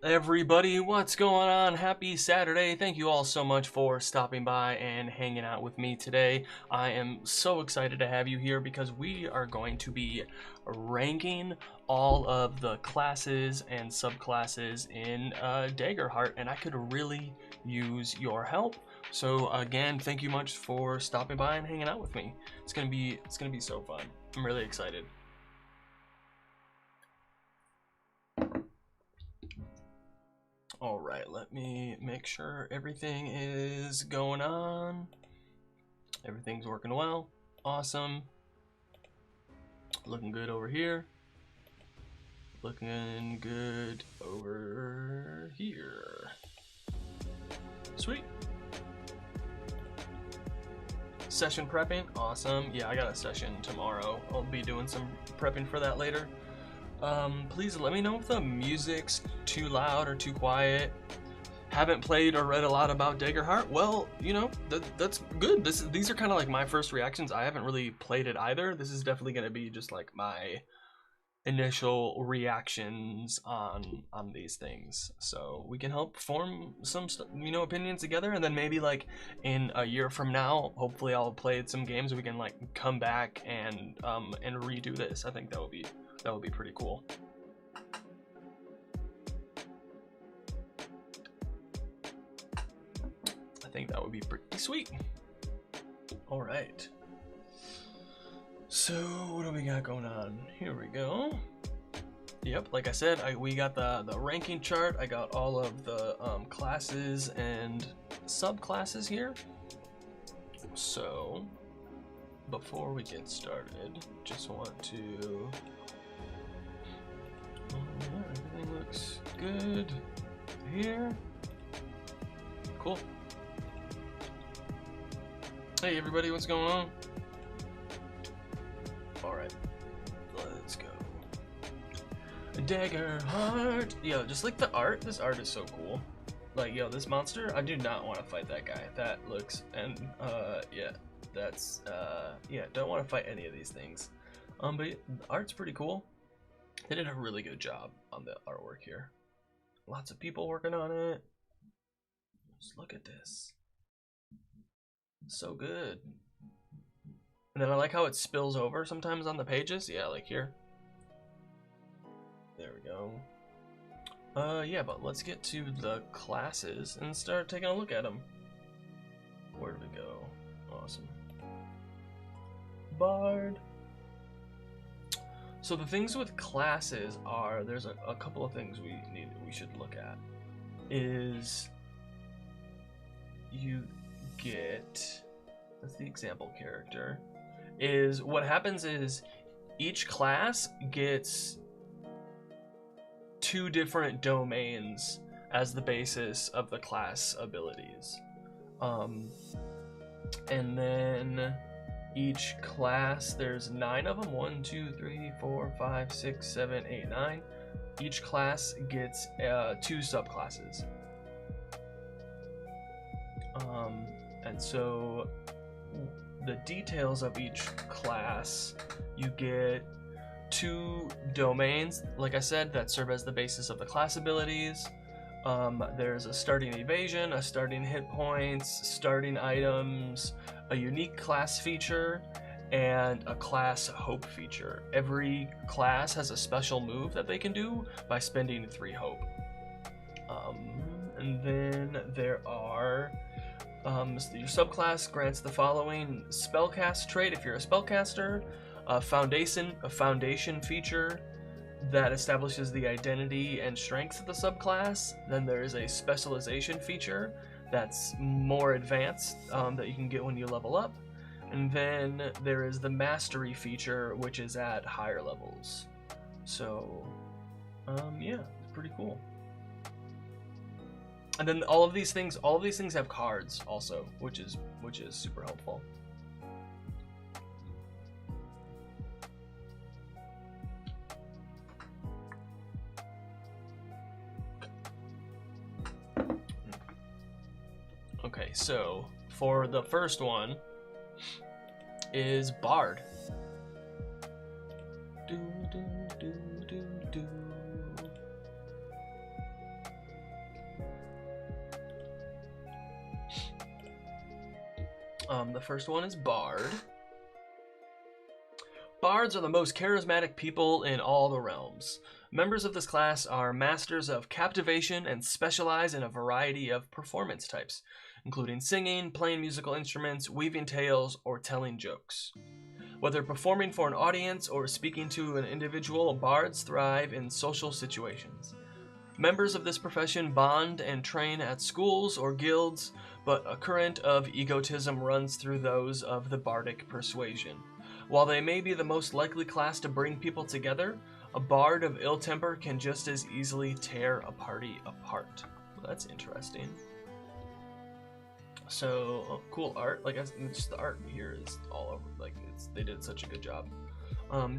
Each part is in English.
Everybody, what's going on? Happy Saturday. Thank you all so much for stopping by and hanging out with me today. I am so excited to have you here because we are going to be ranking all of the classes and subclasses in Daggerheart, and I could really use your help. So again, thank you much for stopping by and hanging out with me. It's gonna be so fun. I'm really excited. All right, let me make sure everything is going on. Everything's working well. Awesome. Looking good over here. Looking good over here. Sweet. Session prepping, awesome. Yeah, I got a session tomorrow. I'll be doing some prepping for that later. Please let me know if the music's too loud or too quiet. Haven't played or read a lot about Daggerheart. Well, you know, that's good. These are kind of like my first reactions. I haven't really played it either. This is definitely going to be just like my initial reactions on these things, so we can help form some opinions together, and then maybe like in a year from now, hopefully I'll play some games. We can like come back and redo this. I think that would be pretty cool. I think that would be pretty sweet. All right. So what do we got going on? Here we go. Yep, like I said, we got the ranking chart. I got all of the classes and subclasses here. So before we get started, just want to... everything looks good here. Cool. Hey everybody, what's going on? Alright, let's go. Daggerheart! Yo, just like the art, this art is so cool. Like, yo, this monster, I do not want to fight that guy. That looks, and, yeah, that's, yeah, don't want to fight any of these things. But the art's pretty cool. They did a really good job on the artwork here. Lots of people working on it. Just look at this. So good. And then I like how it spills over sometimes on the pages. Yeah, like here. There we go. Yeah, but let's get to the classes and start taking a look at them. Where do we go? Awesome. Bard. So the things with classes are, there's a couple of things we should look at. Is you get, that's the example character, is what happens is each class gets 2 different domains as the basis of the class abilities. And then each class, there's 9 of them. 1, 2, 3, 4, 5, 6, 7, 8, 9. Each class gets 2 subclasses. And so the details of each class, you get 2 domains, like I said, that serve as the basis of the class abilities. There's a starting evasion, a starting hit points, starting items, a unique class feature, and a class hope feature. Every class has a special move that they can do by spending 3 hope. And then there are your subclass grants the following spellcast trait if you're a spellcaster, a foundation feature that establishes the identity and strengths of the subclass. Then there is a specialization feature that's more advanced that you can get when you level up. And then there is the mastery feature, which is at higher levels. So, yeah, it's pretty cool. And then all of these things have cards also, which is super helpful. Okay, so for the first one is Bard. The first one is Bard. Bards are the most charismatic people in all the realms. Members of this class are masters of captivation and specialize in a variety of performance types, including singing, playing musical instruments, weaving tales, or telling jokes. Whether performing for an audience or speaking to an individual, bards thrive in social situations. Members of this profession bond and train at schools or guilds, but a current of egotism runs through those of the bardic persuasion. While they may be the most likely class to bring people together, a bard of ill temper can just as easily tear a party apart. Well, that's interesting. So, cool art. Like, just the art here is all over. Like, they did such a good job.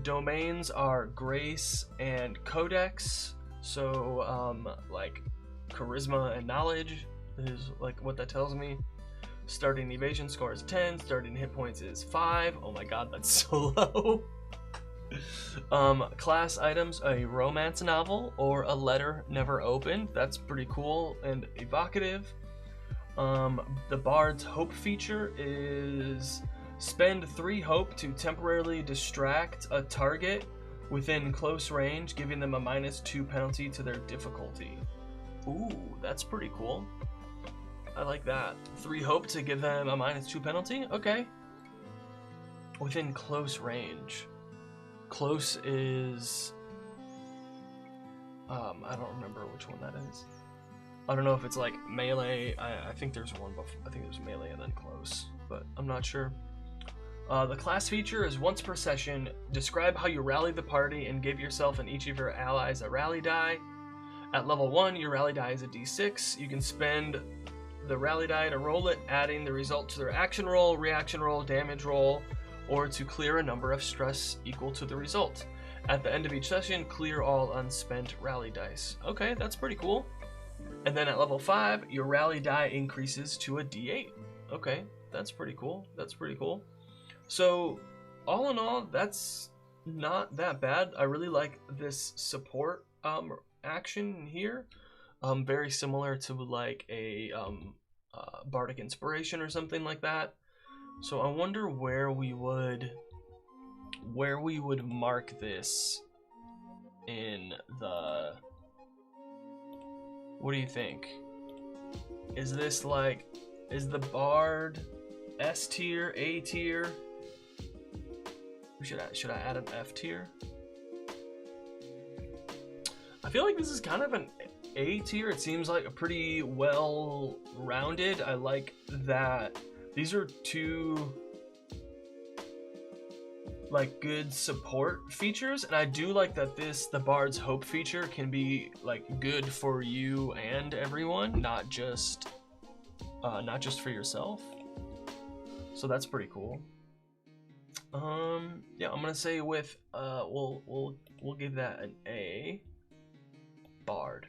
Domains are grace and codex. So, like, charisma and knowledge is like what that tells me. Starting evasion score is 10. Starting hit points is 5. Oh my god, that's so low. Class items: a romance novel or a letter never opened. That's pretty cool and evocative. The Bard's Hope feature is spend 3 hope to temporarily distract a target within close range, giving them a -2 penalty to their difficulty. Ooh, that's pretty cool. I like that. 3 hope to give them a -2 penalty? Okay. Within close range. Close is... I don't remember which one that is. I don't know if it's like melee. I think there's one before. I think there's melee and then close, but I'm not sure. The class feature is once per session, describe how you rally the party and give yourself and each of your allies a rally die. At level 1, your rally die is a d6. You can spend the rally die to roll it, adding the result to their action roll, reaction roll, damage roll, or to clear a number of stress equal to the result. At the end of each session, clear all unspent rally dice. Okay, that's pretty cool. And then at level 5, your rally die increases to a d8. Okay, that's pretty cool. That's pretty cool. So, all in all, that's not that bad. I really like this support action here. Very similar to like a Bardic Inspiration or something like that. So I wonder where we would mark this in the... What do you think? Is this like... Is the Bard S tier, A tier? Should I add an F tier? I feel like this is kind of an A tier. It seems like a pretty well-rounded. I like that these are 2 like good support features, and I do like that the Bard's Hope feature can be like good for you and everyone, not just for yourself. So that's pretty cool. Yeah, I'm gonna say with we'll give that an A. Bard,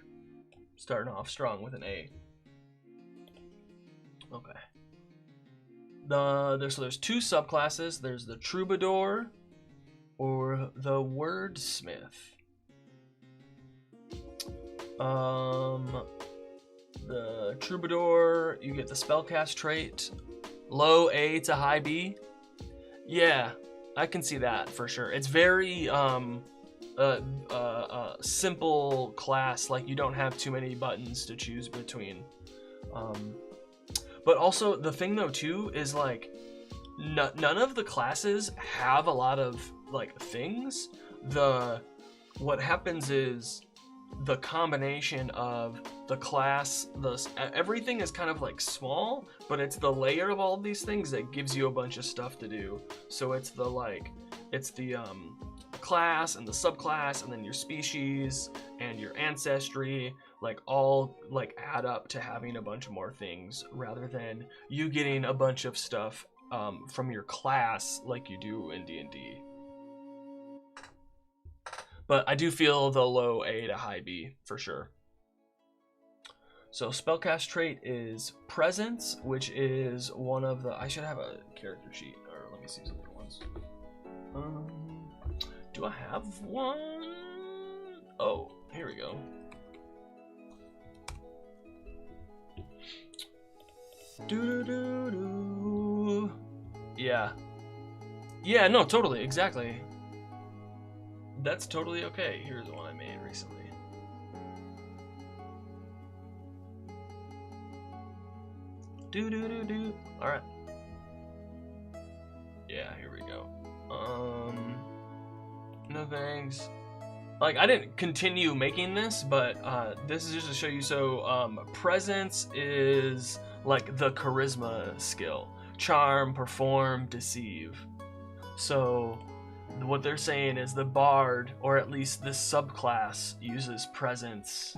starting off strong with an A. Okay. There's 2 subclasses. There's the Troubadour or the Wordsmith. The Troubadour, you get the spellcast trait, low A to high B. Yeah, I can see that for sure. It's very simple class. Like, you don't have too many buttons to choose between. But also the thing though too is like none of the classes have a lot of like things. What happens is the combination of the class, everything is kind of like small, but it's the layer of all of these things that gives you a bunch of stuff to do. So it's the class and the subclass and then your species and your ancestry, like all like add up to having a bunch more things rather than you getting a bunch of stuff from your class like you do in D&D. But I do feel the low A to high B for sure. So spellcast trait is Presence, which is one of the... I should have a character sheet, or let me see some other ones. Do I have one? Oh, here we go. Doo-doo-doo-doo. Yeah. Yeah, no, totally, exactly. That's totally okay. Here's one I made recently. Do. Alright. Yeah, here we go. No thanks. Like, I didn't continue making this, but this is just to show you. So, presence is like the charisma skill. Charm, perform, deceive. So, what they're saying is the bard, or at least this subclass, uses presence.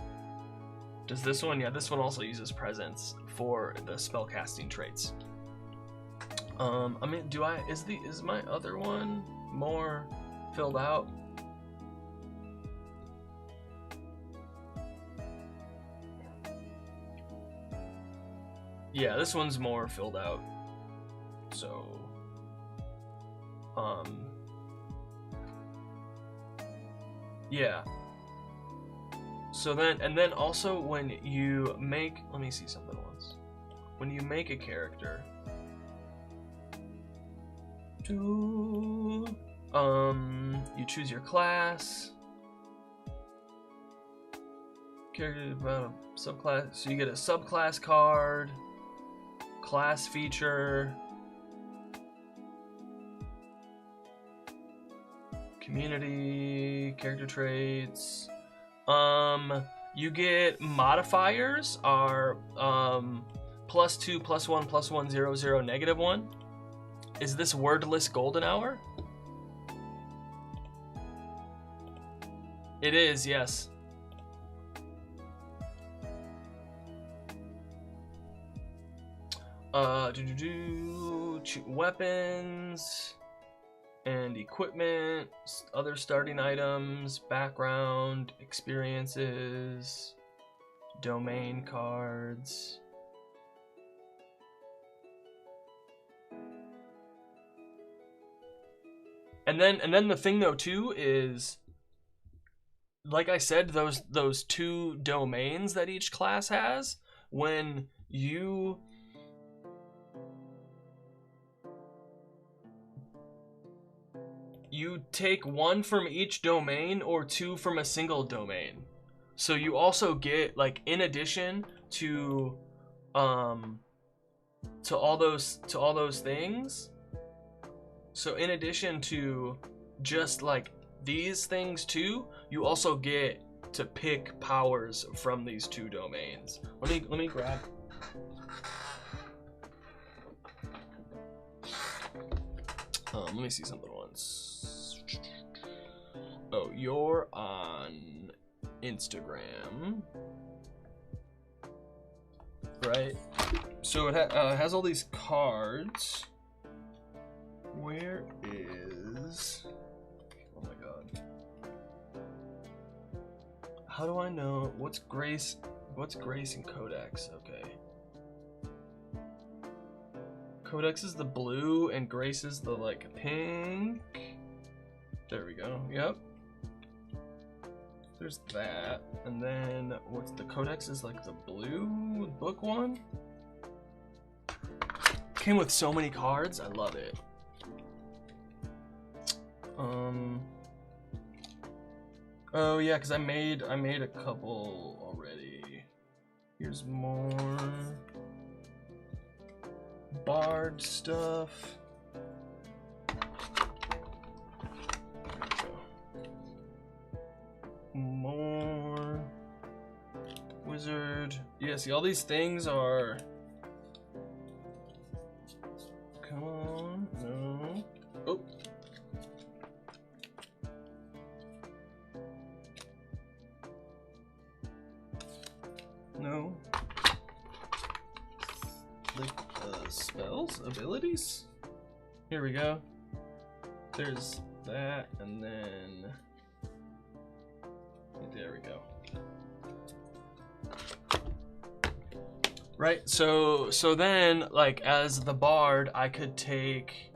Does this one? Yeah, this one also uses presence for the spellcasting traits. I mean, is my other one more filled out? Yeah, this one's more filled out. So, yeah. So then, and then also when you make, let me see something once. When you make a character, you choose your class, character about a subclass, so you get a subclass card, class feature, community, character traits. You get modifiers are +2, +1, +1, 0, 0, -1. Is this wordless golden hour? It is, yes. Weapons and equipment, other starting items, background, experiences, domain cards. And then the thing though too is, like I said, those 2 domains that each class has, when you take 1 from each domain or 2 from a single domain. So you also get, like, in addition to all those things. So in addition to just like these things too, you also get to pick powers from these 2 domains. Let me grab. Let me see something once. Oh, you're on Instagram, right? So it has all these cards. Where is? Oh my god. How do I know what's Grace? What's Grace and Codex? Okay. Codex is the blue and Grace is the like pink. There we go. Yep. There's that. And then what's the Codex is like the blue book one? Came with so many cards. I love it. Oh yeah, because I made a couple already. Here's more bard stuff. More wizard. Yeah, see all these things are. Come on, no. Oh. No. Like spells, abilities. Here we go. There's that, and then there we go. Right. So then, like, as the bard, I could take.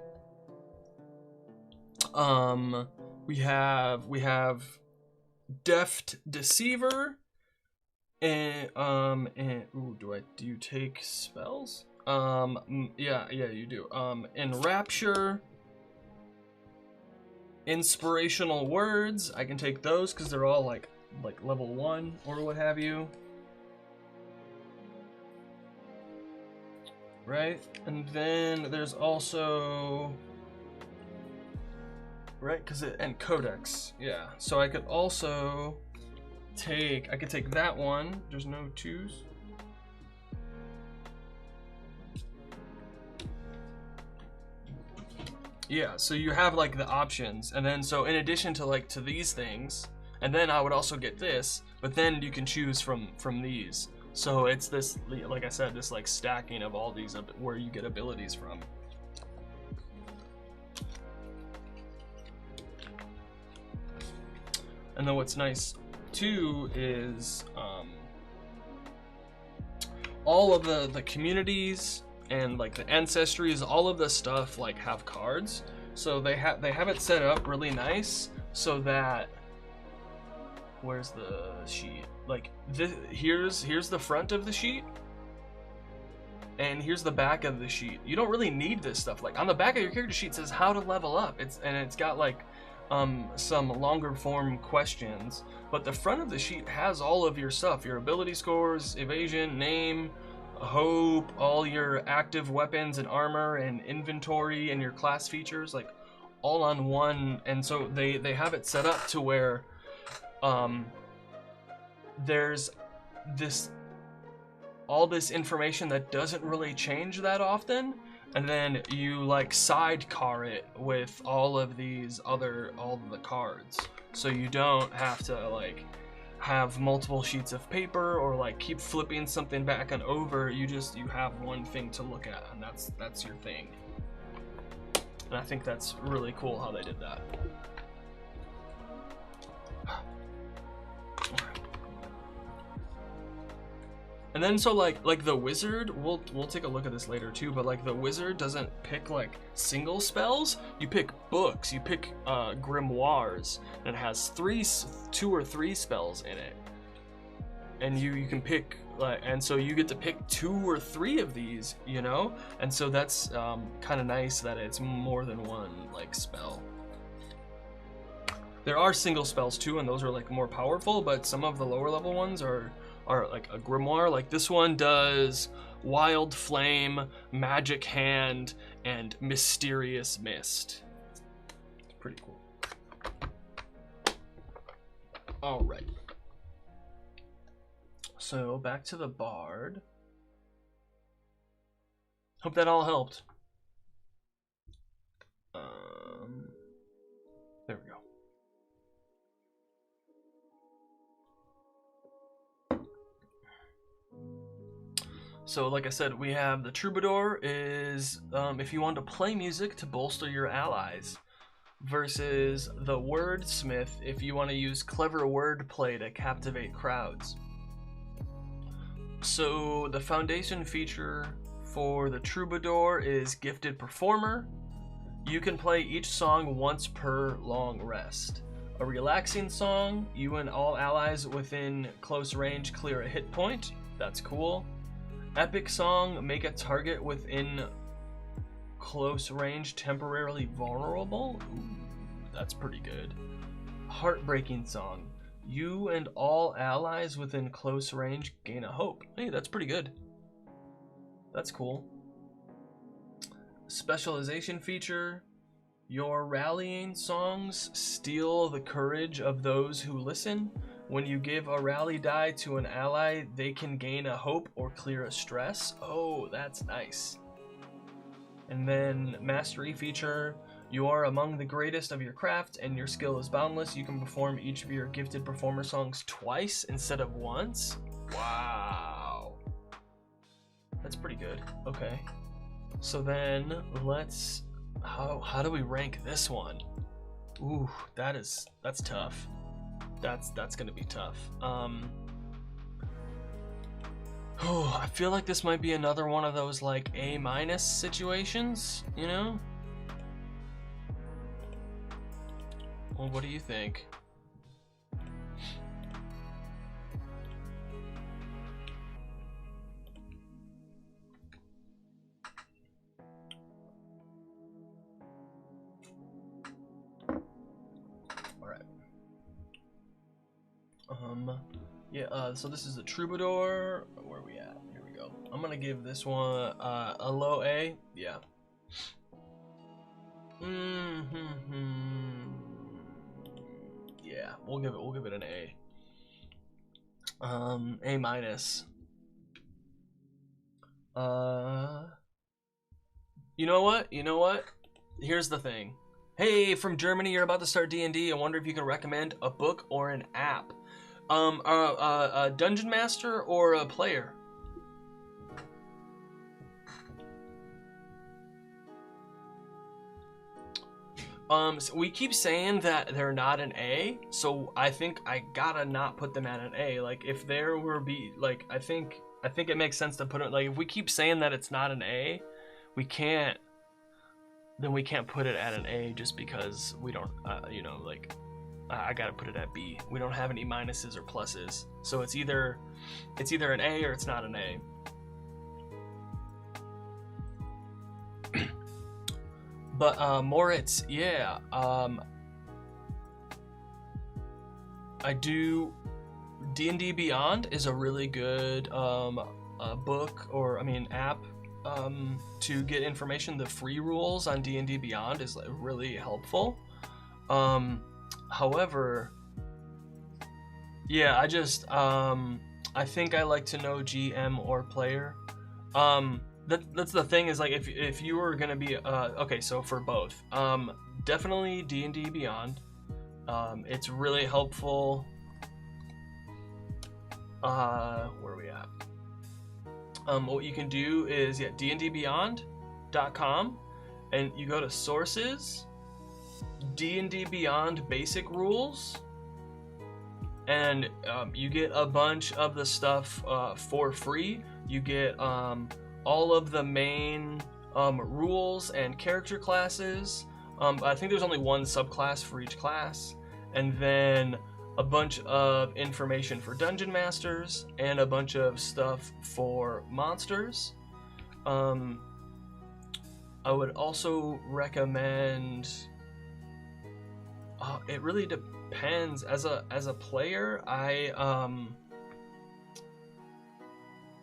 We have Deft Deceiver. And ooh, do you take spells? Yeah, you do. Enrapture, inspirational words. I can take those because they're all like level 1 or what have you. Right, and then there's also right and codex. Yeah, so I could also take that one. There's no 2s. Yeah, so you have like the options, and then so in addition to to these things, and then I would also get this, but then you can choose from these. So it's this, like I said, this like stacking of all these where you get abilities from. And then what's nice too is all of the communities and like the ancestries, all of the stuff like have cards. So they have it set up really nice so that where's the sheet? Like this, here's the front of the sheet, and here's the back of the sheet. You don't really need this stuff. Like on the back of your character sheet says how to level up. It's got like some longer form questions, but the front of the sheet has all of your stuff, your ability scores, evasion, name, hope, all your active weapons and armor and inventory and your class features, like all on one. And so they have it set up to where there's all this information that doesn't really change that often, and then you like sidecar it with all of the cards, so you don't have to like have multiple sheets of paper or like keep flipping something back and over. You have one thing to look at, and that's your thing. And I think that's really cool how they did that. And then so like the wizard, we'll take a look at this later too, but like the wizard doesn't pick like single spells. You pick books, you pick grimoires, and it has 2 or 3 spells in it. And you can pick and so you get to pick 2 or 3 of these, you know? And so that's kind of nice that it's more than one like spell. There are single spells too, and those are like more powerful, but some of the lower level ones are like a grimoire. Like this one does Wild Flame, Magic Hand, and Mysterious Mist. It's pretty cool. All right. So back to the bard. Hope that all helped. There we go. So like I said, we have the troubadour is if you want to play music to bolster your allies, versus the wordsmith if you want to use clever wordplay to captivate crowds. So the foundation feature for the troubadour is gifted performer. You can play each song once per long rest. A relaxing song, you and all allies within close range clear a hit point. That's cool. Epic song, make a target within close range temporarily vulnerable. Ooh, that's pretty good. Heartbreaking song, you and all allies within close range gain a hope. Hey, that's pretty good. That's cool. Specialization feature, your rallying songs steal the courage of those who listen. When you give a rally die to an ally, they can gain a hope or clear a stress. Oh, that's nice. And then mastery feature, you are among the greatest of your craft and your skill is boundless. You can perform each of your gifted performer songs twice instead of once. Wow. That's pretty good. Okay. So then let's, how do we rank this one? Ooh, that's tough. That's gonna be tough. I feel like this might be another one of those like A- situations, you know? Well, what do you think? Yeah, so this is the Troubadour. Where are we at? Here we go. I'm gonna give this one a low A. Yeah. Yeah, we'll give it an A. A minus. You know what? Here's the thing. Hey, from Germany, you're about to start D&D. I wonder if you can recommend a book or an app. A dungeon master or a player? So we keep saying that they're not an A, so I think I gotta not put them at an A. Like, if there were like, I think it makes sense to put it, like, if we keep saying that it's not an A, we can't put it at an A just because we don't, you know, like, I gotta put it at B. We don't have any minuses or pluses, so it's either an A or it's not an A. But Moritz, yeah, I do. D&D Beyond is a really good book, or I mean app, to get information. The free rules on D&D Beyond is really helpful. However, yeah, I think I like to know GM or player. That's the thing, is like, if you were gonna be okay, so for both, definitely D&D Beyond. It's really helpful. Where are we at? What you can do is, yeah, dndbeyond.com, and you go to sources, D&D Beyond basic rules, and you get a bunch of the stuff for free. You get all of the main rules and character classes. I think there's only one subclass for each class, and then a bunch of information for dungeon masters and a bunch of stuff for monsters. I would also recommend, it really depends. As a player,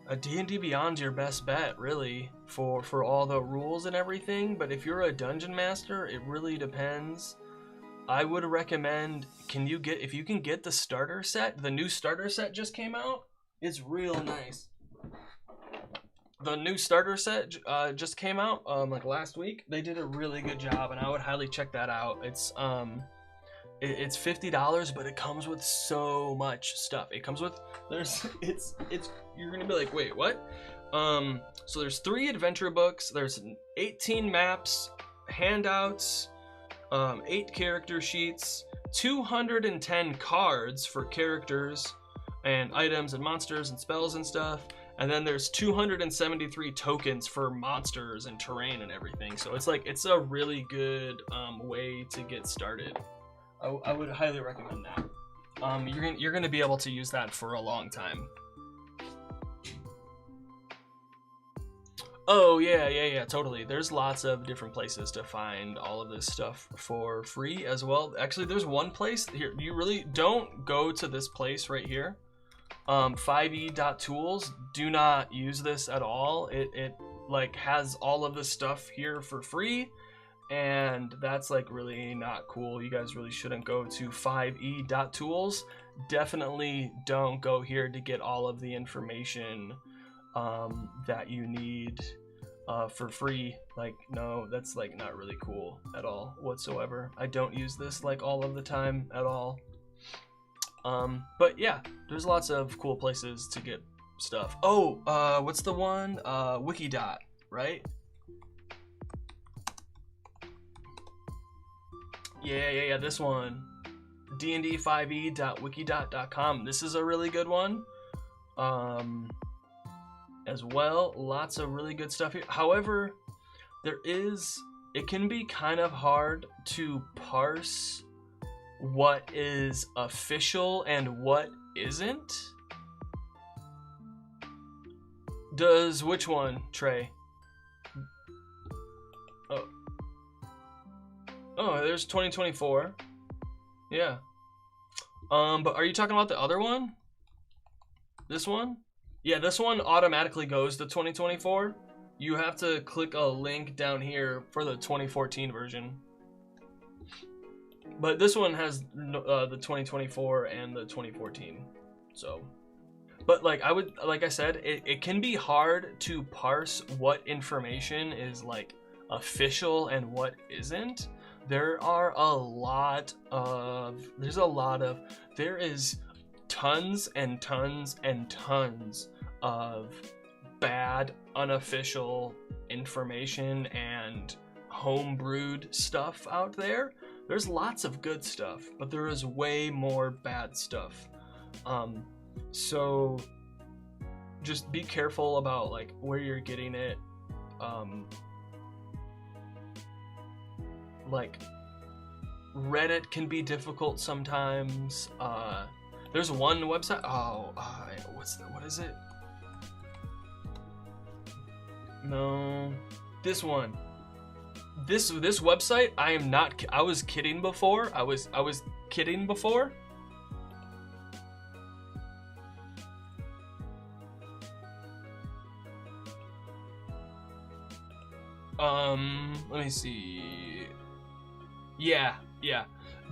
a D&D Beyond's your best bet, really, for all the rules and everything. But if you're a dungeon master, it really depends. I would recommend, if you can get the starter set. The new starter set just came out. It's real nice. The new starter set just came out like last week. They did a really good job, and I would highly check that out. It's $50, but it comes with so much stuff. It comes with, you're gonna be like, wait, what? So there's 3 adventure books, there's 18 maps, handouts, 8 character sheets, 210 cards for characters and items and monsters and spells and stuff, and then there's 273 tokens for monsters and terrain and everything. So it's a really good way to get started. I would highly recommend that. You're gonna be able to use that for a long time. Oh yeah, totally. There's lots of different places to find all of this stuff for free as well. Actually, there's one place here. You really don't go to this place right here. 5e.tools. Do not use this at all. It like has all of this stuff here for free, and that's like really not cool. You guys really shouldn't go to 5e.tools. Definitely don't go here to get all of the information that you need for free. Like, no, that's like not really cool at all whatsoever. I don't use this like all of the time at all. But yeah, there's lots of cool places to get stuff. Oh, what's the one? Wikidot, right? Yeah, this one. dnd5e.wikidot.com. This is a really good one. As well, lots of really good stuff here. However, it can be kind of hard to parse what is official and what isn't. Does which one, Trey? Oh, there's 2024. Yeah. But are you talking about the other one? This one? Yeah, this one automatically goes to 2024. You have to click a link down here for the 2014 version. But this one has the 2024 and the 2014. So, but like I said, it can be hard to parse what information is like official and what isn't. There is tons and tons and tons of bad unofficial information and homebrewed stuff out there. There's lots of good stuff, but there is way more bad stuff. So just be careful about like where you're getting it. Like Reddit can be difficult sometimes. There's one website. What is it? No, this one. This website. I was kidding before. I was kidding before. Let me see. Yeah.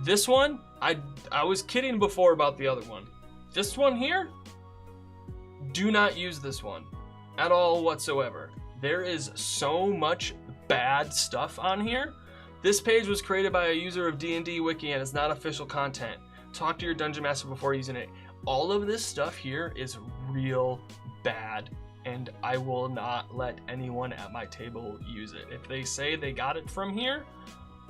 This one, I was kidding before about the other one. This one here, do not use this one at all whatsoever. There is so much bad stuff on here. This page was created by a user of D&D Wiki and it's not official content. Talk to your dungeon master before using it. All of this stuff here is real bad, and I will not let anyone at my table use it. If they say they got it from here,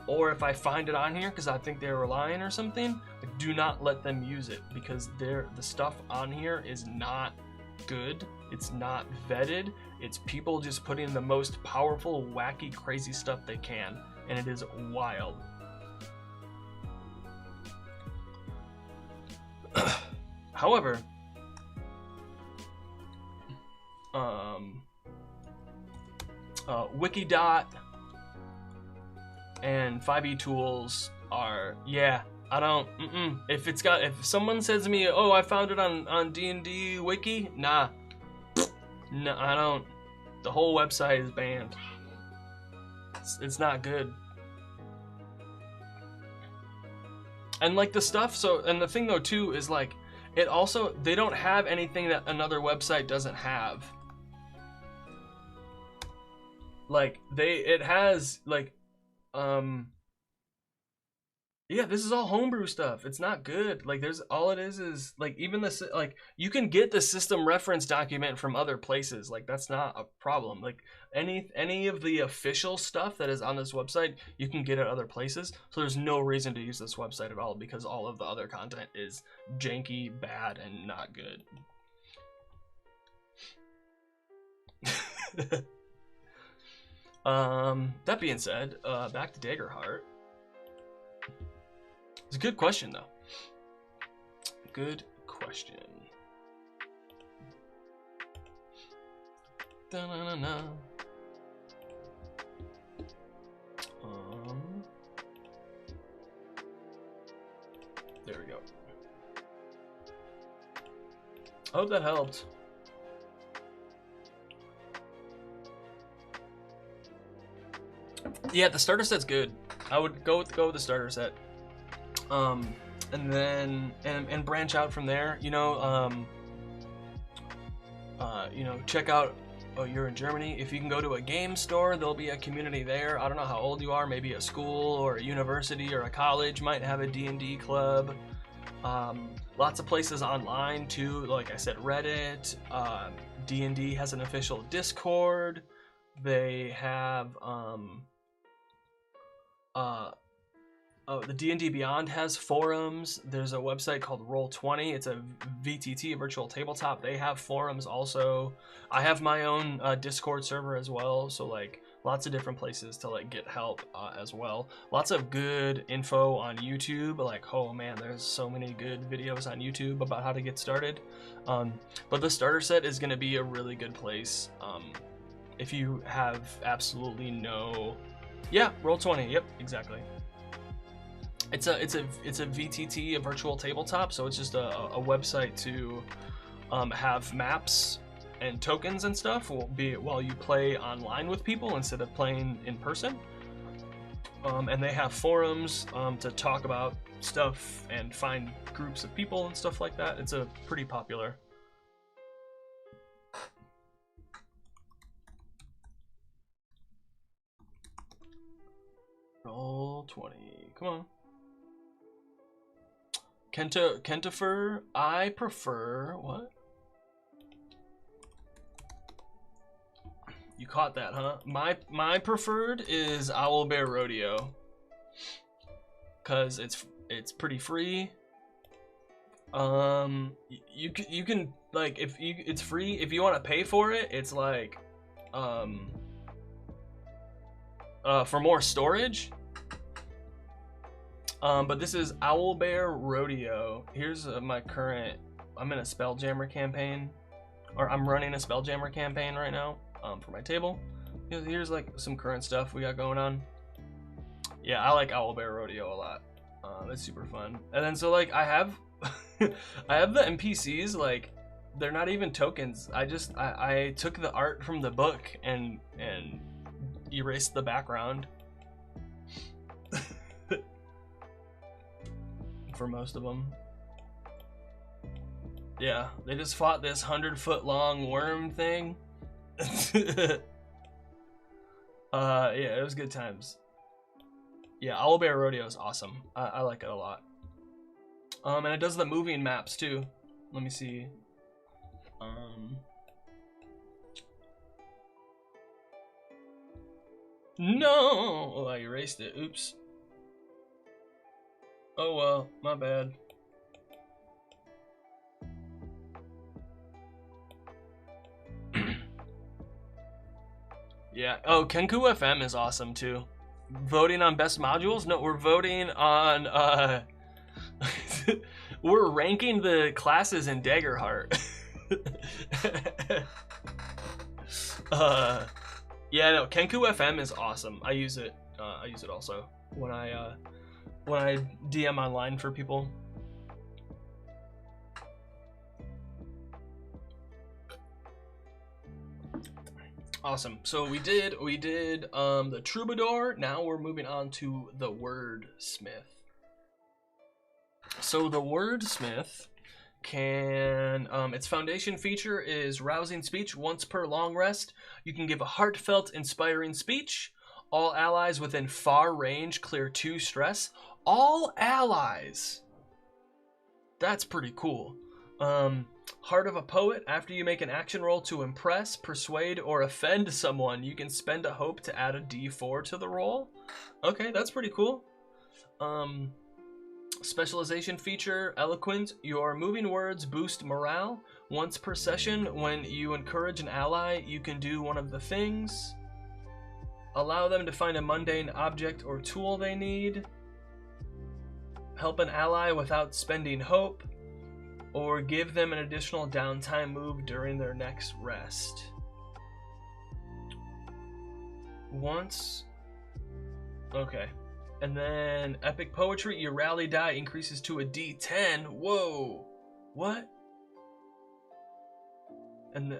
or if I find it on here because I think they're lying or something, do not let them use it, because the stuff on here is not good. It's not vetted. It's people just putting the most powerful, wacky, crazy stuff they can, and it is wild. However, Wikidot and 5e tools are, yeah, I don't, if someone says to me, oh, I found it on D&D Wiki, nah, no, I don't. The whole website is banned. It's not good. And like the stuff, and the thing though too is like, it also, they don't have anything that another website doesn't have. Like it has like, yeah, this is all homebrew stuff. It's not good. Like all it is like, even this, like you can get the system reference document from other places. Like that's not a problem. Like any of the official stuff that is on this website, you can get at other places. So there's no reason to use this website at all, because all of the other content is janky, bad, and not good. That being said, back to Daggerheart. It's a good question, though. Good question. Da-na-na-na. There we go. I hope that helped. Yeah, the starter set's good. I would go with the starter set. And then and branch out from there. You know, check out. Oh, you're in Germany. If you can go to a game store, there'll be a community there. I don't know how old you are. Maybe a school or a university or a college might have a D&D club. Lots of places online too. Like I said, Reddit. D&D has an official Discord. They have the D&D Beyond has forums. There's a website called Roll20. It's a VTT, virtual tabletop. They have forums also. I have my own Discord server as well. So like lots of different places to like get help as well. Lots of good info on YouTube. Like, oh man, there's so many good videos on YouTube about how to get started. But the starter set is going to be a really good place. If you have absolutely no... Yeah, Roll20. Yep, exactly. It's a VTT, a virtual tabletop, so it's just a website to have maps and tokens and stuff while you play online with people instead of playing in person. And they have forums to talk about stuff and find groups of people and stuff like that. It's a pretty popular. Roll 20. Come on. Kentifer, I prefer what? You caught that, huh? My preferred is Owlbear Rodeo, cause it's pretty free. You can like it's free if you want to pay for it. It's like for more storage. But this is Owlbear Rodeo. Here's my current. I'm in a Spelljammer campaign, or I'm running a Spelljammer campaign right now. For my table. Here's like some current stuff we got going on. Yeah, I like Owlbear Rodeo a lot. It's super fun. And then so like I have I have the NPCs, like they're not even tokens. I took the art from the book and erased the background. For most of them. Yeah, they just fought this 100-foot long worm thing. Yeah, it was good times. Yeah, Owlbear Rodeo is awesome. I like it a lot. And it does the moving maps too. Let me see. No! Oh, I erased it. Oops. Oh well, my bad. Yeah. Oh, Kenku FM is awesome too. Voting on best modules? No, we're voting on we're ranking the classes in Daggerheart. Yeah, no, Kenku FM is awesome. I use it also when I DM online for people. Awesome. So we did the Troubadour. Now we're moving on to the Wordsmith. So the Wordsmith can its foundation feature is rousing speech once per long rest. You can give a heartfelt, inspiring speech. All allies within far range clear 2 stress. All allies. That's pretty cool. Heart of a Poet. After you make an action roll to impress, persuade, or offend someone, you can spend a hope to add a d4 to the roll. Okay, that's pretty cool. Specialization feature, Eloquent. Your moving words boost morale. Once per session, when you encourage an ally, you can do one of the things. Allow them to find a mundane object or tool they need. Help an ally without spending hope. Or give them an additional downtime move during their next rest. Once. Okay. And then Epic Poetry, your rally die increases to a D10. Whoa. What? And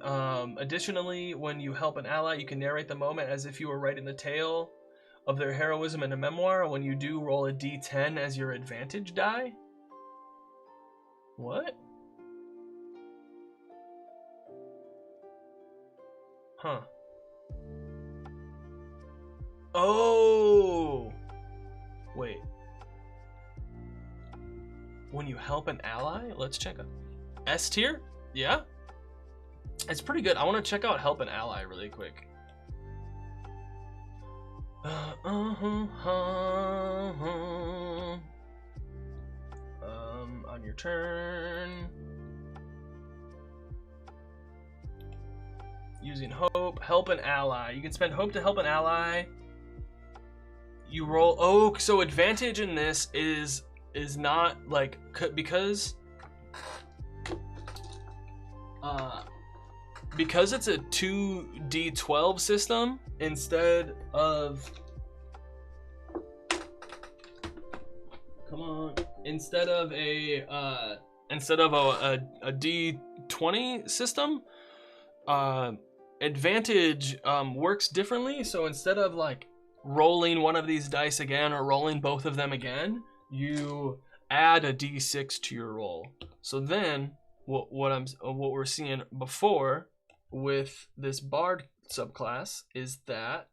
additionally, when you help an ally, you can narrate the moment as if you were writing the tale of their heroism in a memoir. When you do, roll a D10 as your advantage die. What? Huh. Oh! Wait. When you help an ally? Let's check out. S tier? Yeah? It's pretty good. I want to check out help an ally really quick. On your turn. Using hope, help an ally. You can spend hope to help an ally. You roll. Oh, so advantage in this is not like because it's a 2d12 system instead of Come on. Instead of a D20 system, advantage works differently. So instead of like rolling one of these dice again or rolling both of them again, you add a D6 to your roll. So then what we're seeing before with this bard subclass is that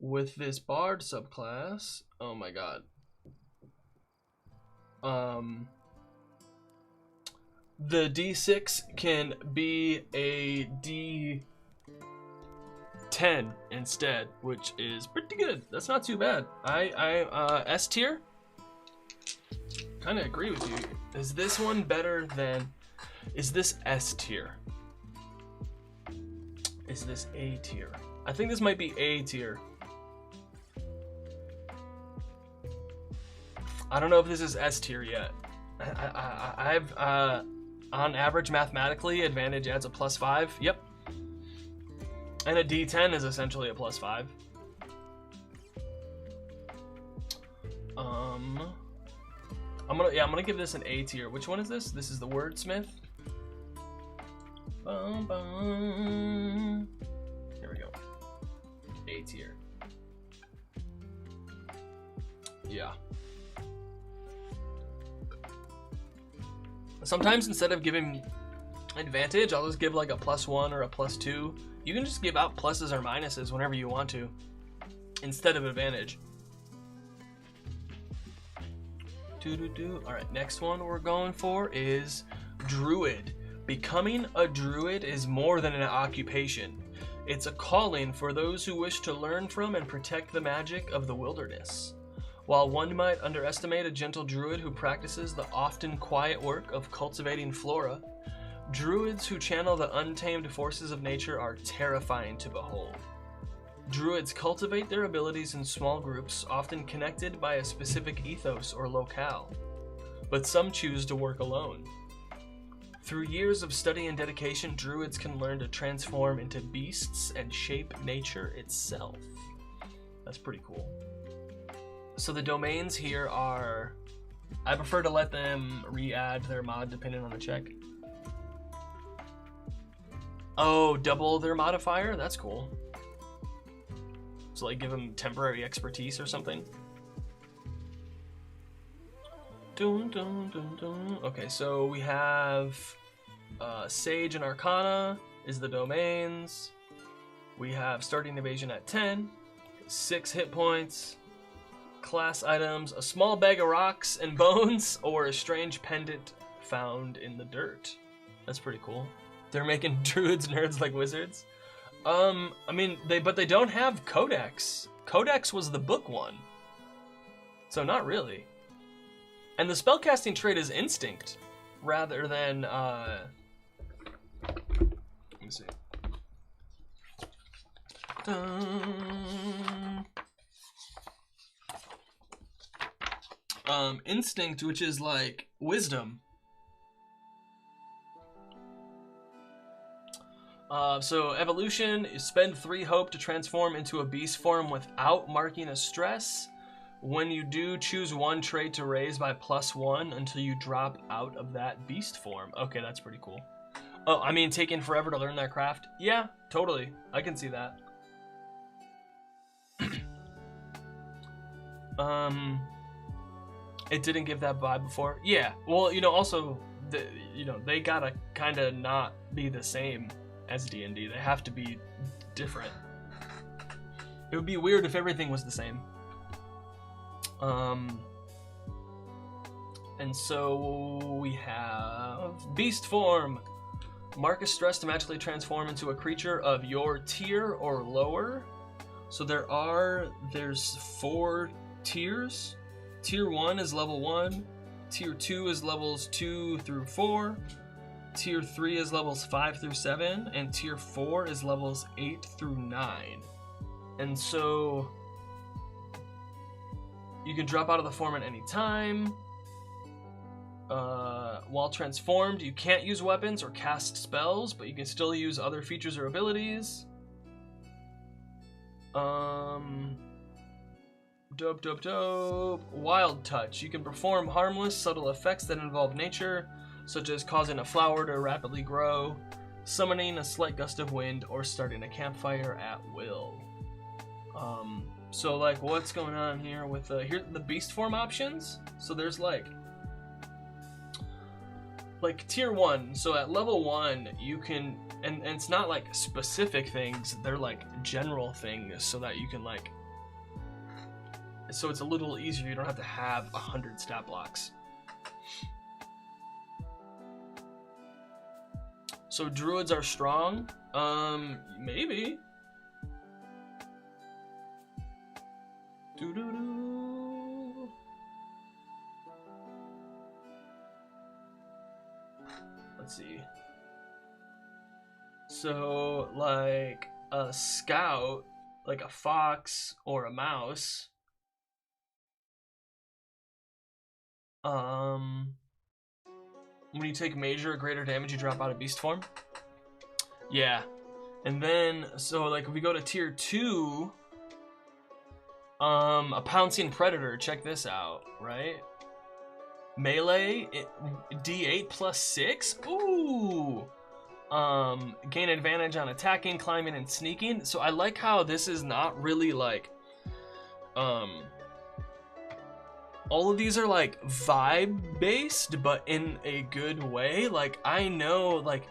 with this bard subclass, oh my god, the D6 can be a D10 instead, which is pretty good. That's not too bad. I S tier. Kind of agree with you. Is this one better than? Is this S tier? Is this A tier? I think this might be A tier. I don't know if this is S tier yet. I've on average mathematically, advantage adds a +5. Yep. And a D10 is essentially a +5. I'm gonna give this an A tier. Which one is this? This is the Wordsmith. Bum, bum. Here we go. A tier. Yeah. Sometimes instead of giving advantage, I'll just give like a +1 or a +2. You can just give out pluses or minuses whenever you want to, instead of advantage. Alright, next one we're going for is Druid. Becoming a Druid is more than an occupation. It's a calling for those who wish to learn from and protect the magic of the wilderness. While one might underestimate a gentle druid who practices the often quiet work of cultivating flora, druids who channel the untamed forces of nature are terrifying to behold. Druids cultivate their abilities in small groups, often connected by a specific ethos or locale, but some choose to work alone. Through years of study and dedication, druids can learn to transform into beasts and shape nature itself. That's pretty cool. So the domains here are, I prefer to let them re-add their mod depending on the check. Oh, double their modifier? That's cool. So like give them temporary expertise or something. Dun, dun, dun, dun. Okay, so we have Sage and Arcana is the domains. We have starting evasion at 10, 6 hit points. Class items, a small bag of rocks and bones, or a strange pendant found in the dirt. That's pretty cool. They're making druids nerds like wizards. I mean, they don't have Codex. Codex was the book one. So not really. And the spellcasting trait is instinct, rather than, let me see. Instinct, which is like wisdom. So evolution is spend 3 hope to transform into a beast form without marking a stress. When you do, choose 1 trait to raise by +1 until you drop out of that beast form. Okay, that's pretty cool. Oh, I mean, taking forever to learn that craft? Yeah, totally. I can see that. It didn't give that vibe before. Yeah, well, you know, also, they gotta kind of not be the same as D&D. They have to be different. It would be weird if everything was the same. And so we have Beast Form. Mark a stress to magically transform into a creature of your tier or lower. So there's 4 tiers. Tier 1 is level 1. Tier 2 is levels 2 through 4. Tier 3 is levels 5 through 7. And Tier 4 is levels 8 through 9. And so you can drop out of the form at any time. While transformed, you can't use weapons or cast spells, but you can still use other features or abilities. Dope, dope, dope. Wild touch. You can perform harmless, subtle effects that involve nature, such as causing a flower to rapidly grow, summoning a slight gust of wind, or starting a campfire at will. So like, what's going on here with here the beast form options? So there's like tier 1. So at level 1, you can, and it's not like specific things, they're like general things, so that you can like, so it's a little easier. You don't have to have 100 stat blocks. So druids are strong? Maybe. Doo-doo-doo. Let's see. So, like, a scout, like a fox or a mouse, when you take major or greater damage, you drop out of beast form. Yeah. And then, so like if we go to tier 2, a pouncing predator, check this out, right? Melee, D8 plus 6. Ooh. Gain advantage on attacking, climbing, and sneaking. So I like how this is not really like, all of these are like vibe based, but in a good way. Like, I know like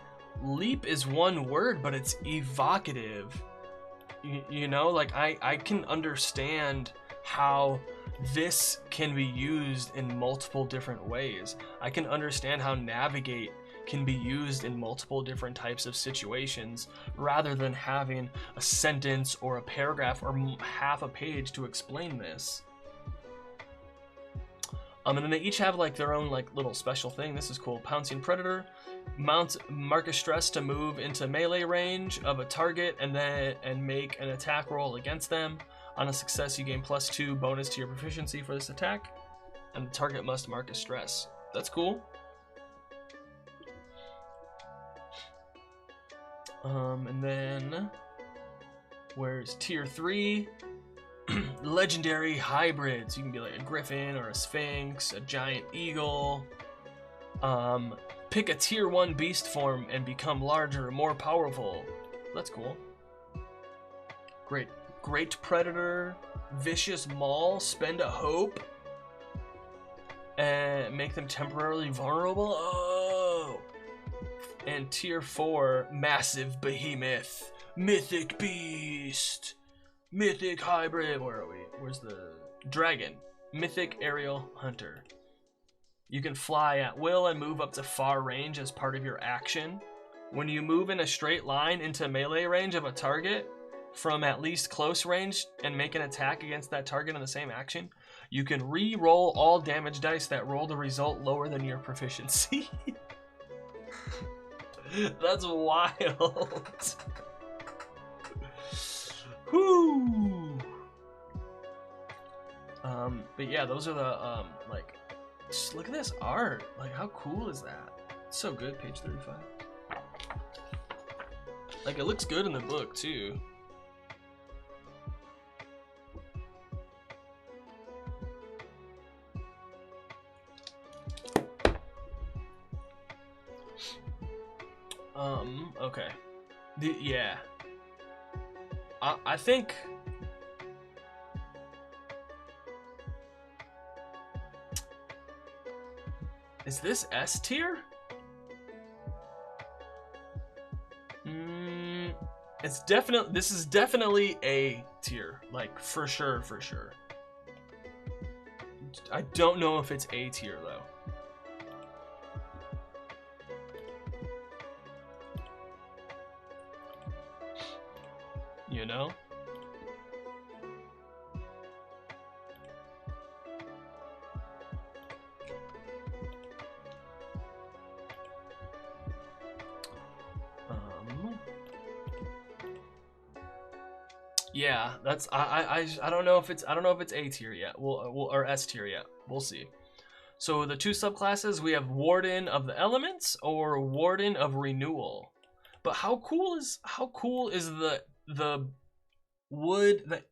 leap is one word, but it's evocative. You know, like I can understand how this can be used in multiple different ways. I can understand how navigate can be used in multiple different types of situations, rather than having a sentence or a paragraph or half a page to explain this. And then they each have like their own like little special thing. This is cool. Pouncing Predator. Mark a stress to move into melee range of a target and make an attack roll against them. On a success, you gain +2 bonus to your proficiency for this attack. And the target must mark a stress. That's cool. And then where's tier 3? Legendary hybrids. You can be like a griffin or a sphinx, a giant eagle. Pick a tier 1 beast form and become larger, more powerful. That's cool. Great predator, vicious maul, spend a hope, and make them temporarily vulnerable. Oh. And tier 4, massive behemoth, mythic beast. Mythic hybrid, where are we? Where's the dragon? Mythic aerial hunter. You can fly at will and move up to far range as part of your action. When you move in a straight line into melee range of a target from at least close range and make an attack against that target in the same action, you can re-roll all damage dice that roll the result lower than your proficiency. That's wild. Whoo! But yeah, those are the, like, just look at this art. Like, how cool is that? It's so good, page 35. Like, it looks good in the book, too. Okay. Yeah. I think... Is this S tier? It's definitely, this is definitely A tier, like for sure. I don't know if it's A tier though. You know? Yeah, that's I don't know if it's A tier yet. Or S tier yet. We'll see. So the two subclasses, we have Warden of the Elements or Warden of Renewal. But how cool is the wood, the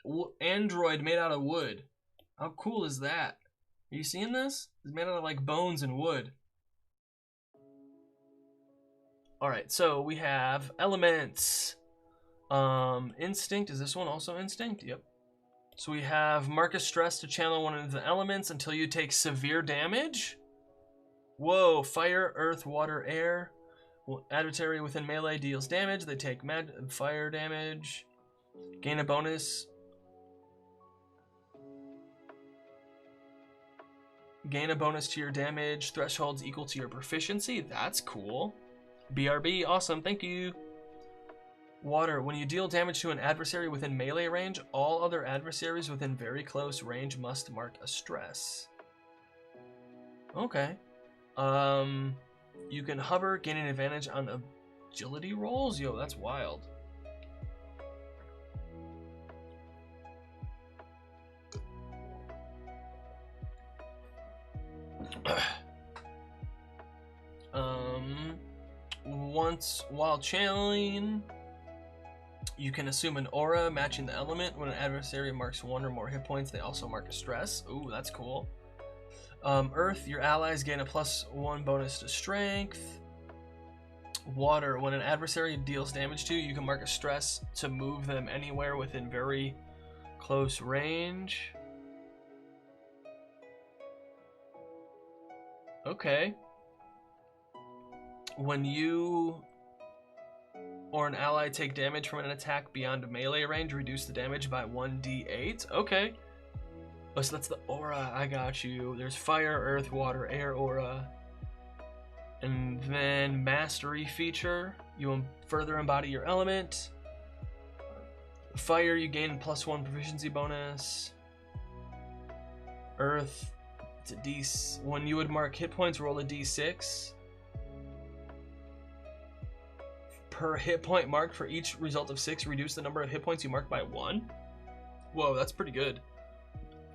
android made out of wood? How cool is that? Are you seeing this? It's made out of like bones and wood. Alright, so we have elements. Instinct. Is this one also instinct? Yep. So we have Marcus Stress to channel one of the elements until you take severe damage. Whoa, fire, earth, water, air. Adversary within melee deals damage. They take fire damage. Gain a bonus. Gain a bonus to your damage. Thresholds equal to your proficiency. That's cool. BRB, awesome, thank you. Water. When you deal damage to an adversary within melee range, all other adversaries within very close range must mark a stress. Okay. You can hover, gain an advantage on agility rolls? Yo, that's wild. Once while channeling, you can assume an aura matching the element. When an adversary marks one or more hit points, they also mark a stress. Ooh, that's cool. Earth, your allies gain a +1 bonus to strength. Water, when an adversary deals damage to you, you can mark a stress to move them anywhere within very close range. Okay. When you or an ally take damage from an attack beyond melee range, reduce the damage by 1d8. Okay. Oh, so that's the aura. I got you. There's fire, earth, water, air aura. And then mastery feature. You further embody your element. Fire, you gain +1 proficiency bonus. Earth, it's a D. When you would mark hit points, roll a d6. Per hit point marked for each result of 6, reduce the number of hit points you mark by 1. Whoa, that's pretty good.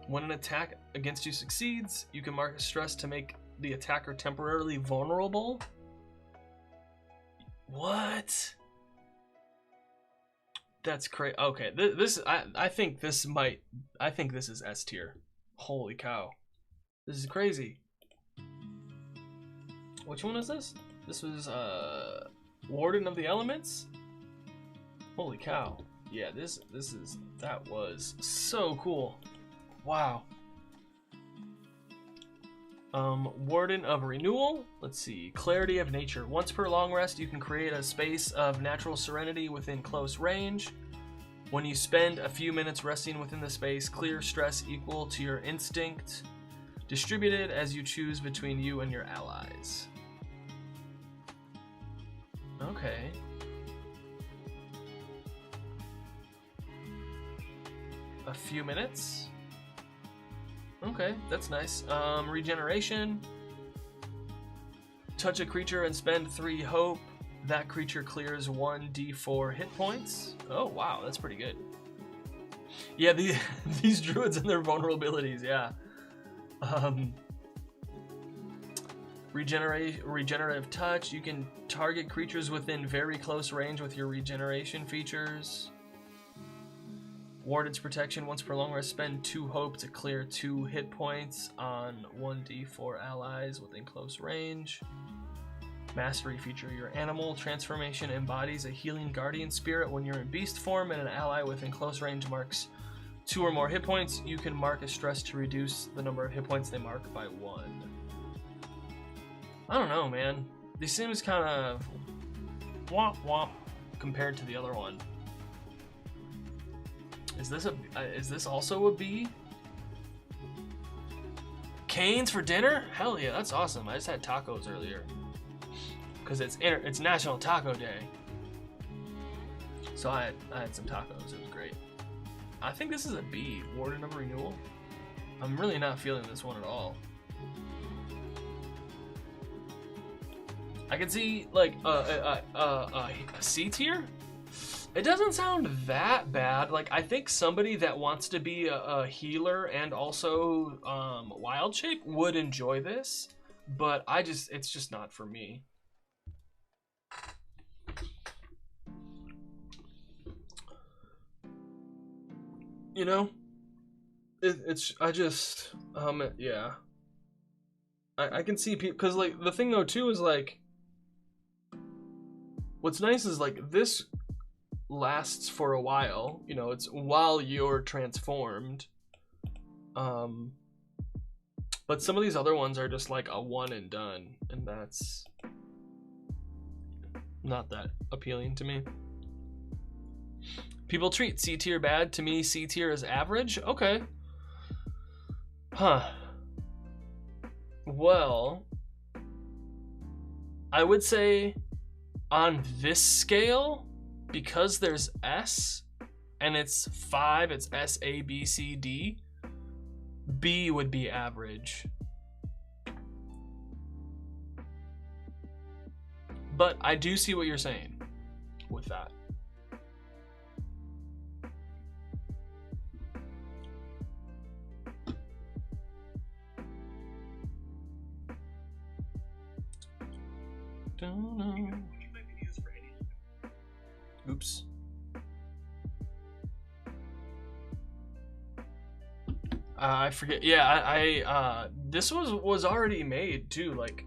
When an attack against you succeeds, you can mark a stress to make the attacker temporarily vulnerable. What? That's crazy. Okay, I think this is S tier. Holy cow, this is crazy. Which one is this? This was Warden of the Elements. Holy cow! Yeah, that was so cool. Wow. Warden of Renewal. Let's see. Clarity of Nature. Once per long rest, you can create a space of natural serenity within close range. When you spend a few minutes resting within the space, clear stress equal to your instinct, distributed as you choose between you and your allies. Okay. A few minutes. Okay, that's nice. Regeneration. Touch a creature and spend 3 hope. That creature clears 1d4 hit points. Oh wow, that's pretty good. Yeah, these druids and their vulnerabilities, yeah. Regenerative touch. You can target creatures within very close range with your regeneration features. Warden's protection. Once per long rest, spend 2 hope to clear 2 hit points on 1d4 allies within close range. Mastery feature. Your animal transformation embodies a healing guardian spirit. When you're in beast form and an ally within close range marks 2 or more hit points, you can mark a stress to reduce the number of hit points they mark by 1. I don't know, man. This seems kind of womp womp compared to the other one. Is this also a B? Canes for dinner? Hell yeah, that's awesome. I just had tacos earlier. Because it's National Taco Day. So I had some tacos. It was great. I think this is a B. Warden of Renewal. I'm really not feeling this one at all. I can see like a C tier. It doesn't sound that bad. Like, I think somebody that wants to be a healer and also wild shape would enjoy this, but it's just not for me. You know, I just yeah. I can see people, because like the thing though too is like, what's nice is like this lasts for a while, you know, it's while you're transformed. But some of these other ones are just like a one and done, and that's not that appealing to me. People treat C tier bad. To me, C tier is average. Okay. Huh. Well, I would say on this scale, because there's S and it's 5, it's S, A, B, C, D, B would be average. But I do see what you're saying with that. Don't know. Oops. I forget. Yeah, I this was already made too. Like,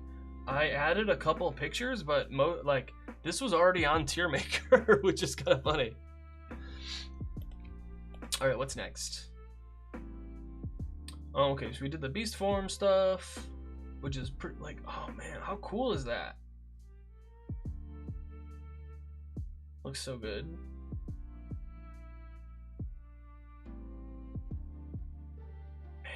I added a couple of pictures, but like this was already on Tier Maker, which is kind of funny. All right, what's next? Oh, okay, so we did the beast form stuff, which is pretty, like, oh man, how cool is that? Looks so good. Man.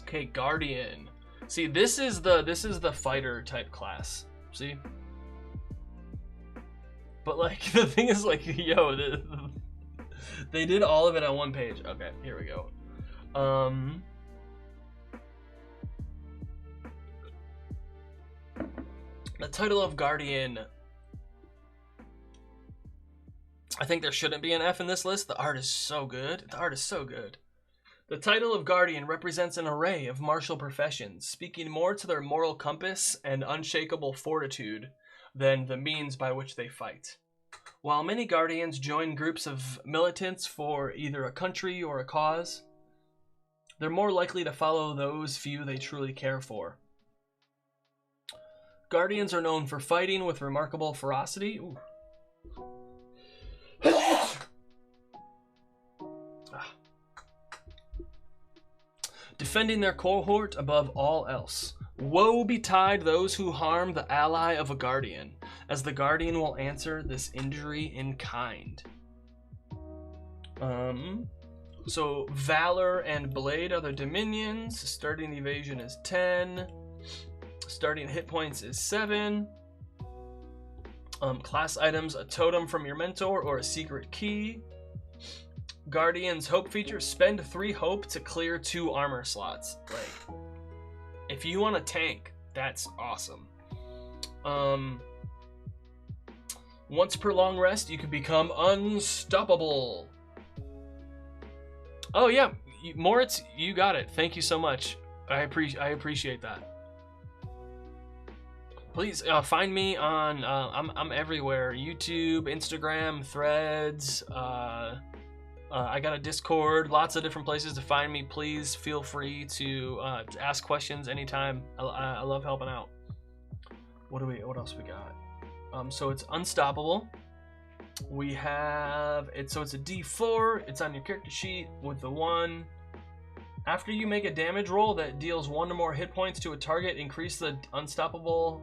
Okay, Guardian. See, this is the fighter type class. See? But like the thing is, like, yo, they did all of it on one page. Okay, here we go. The title of Guardian. I think there shouldn't be an F in this list. The art is so good. The art is so good. The title of Guardian represents an array of martial professions, speaking more to their moral compass and unshakable fortitude than the means by which they fight. While many Guardians join groups of militants for either a country or a cause, they're more likely to follow those few they truly care for. Guardians are known for fighting with remarkable ferocity. Ooh. Defending their cohort above all else. Woe betide those who harm the ally of a Guardian, as the Guardian will answer this injury in kind. So Valor and Blade are the dominions. Starting evasion is 10. Starting hit points is 7. Class items, a totem from your mentor or a secret key. Guardian's hope feature, spend 3 hope to clear 2 armor slots. Like, if you want a tank, that's awesome. Once per long rest, you can become unstoppable. Oh yeah, Moritz, you got it. Thank you so much. I appreciate that. Please find me on I'm everywhere: YouTube, Instagram, Threads. I got a Discord, lots of different places to find me. Please feel free to ask questions anytime. I love helping out. What else we got? So it's unstoppable. We have it. So it's a D4. It's on your character sheet with the 1. After you make a damage roll that deals 1 or more hit points to a target, increase the unstoppable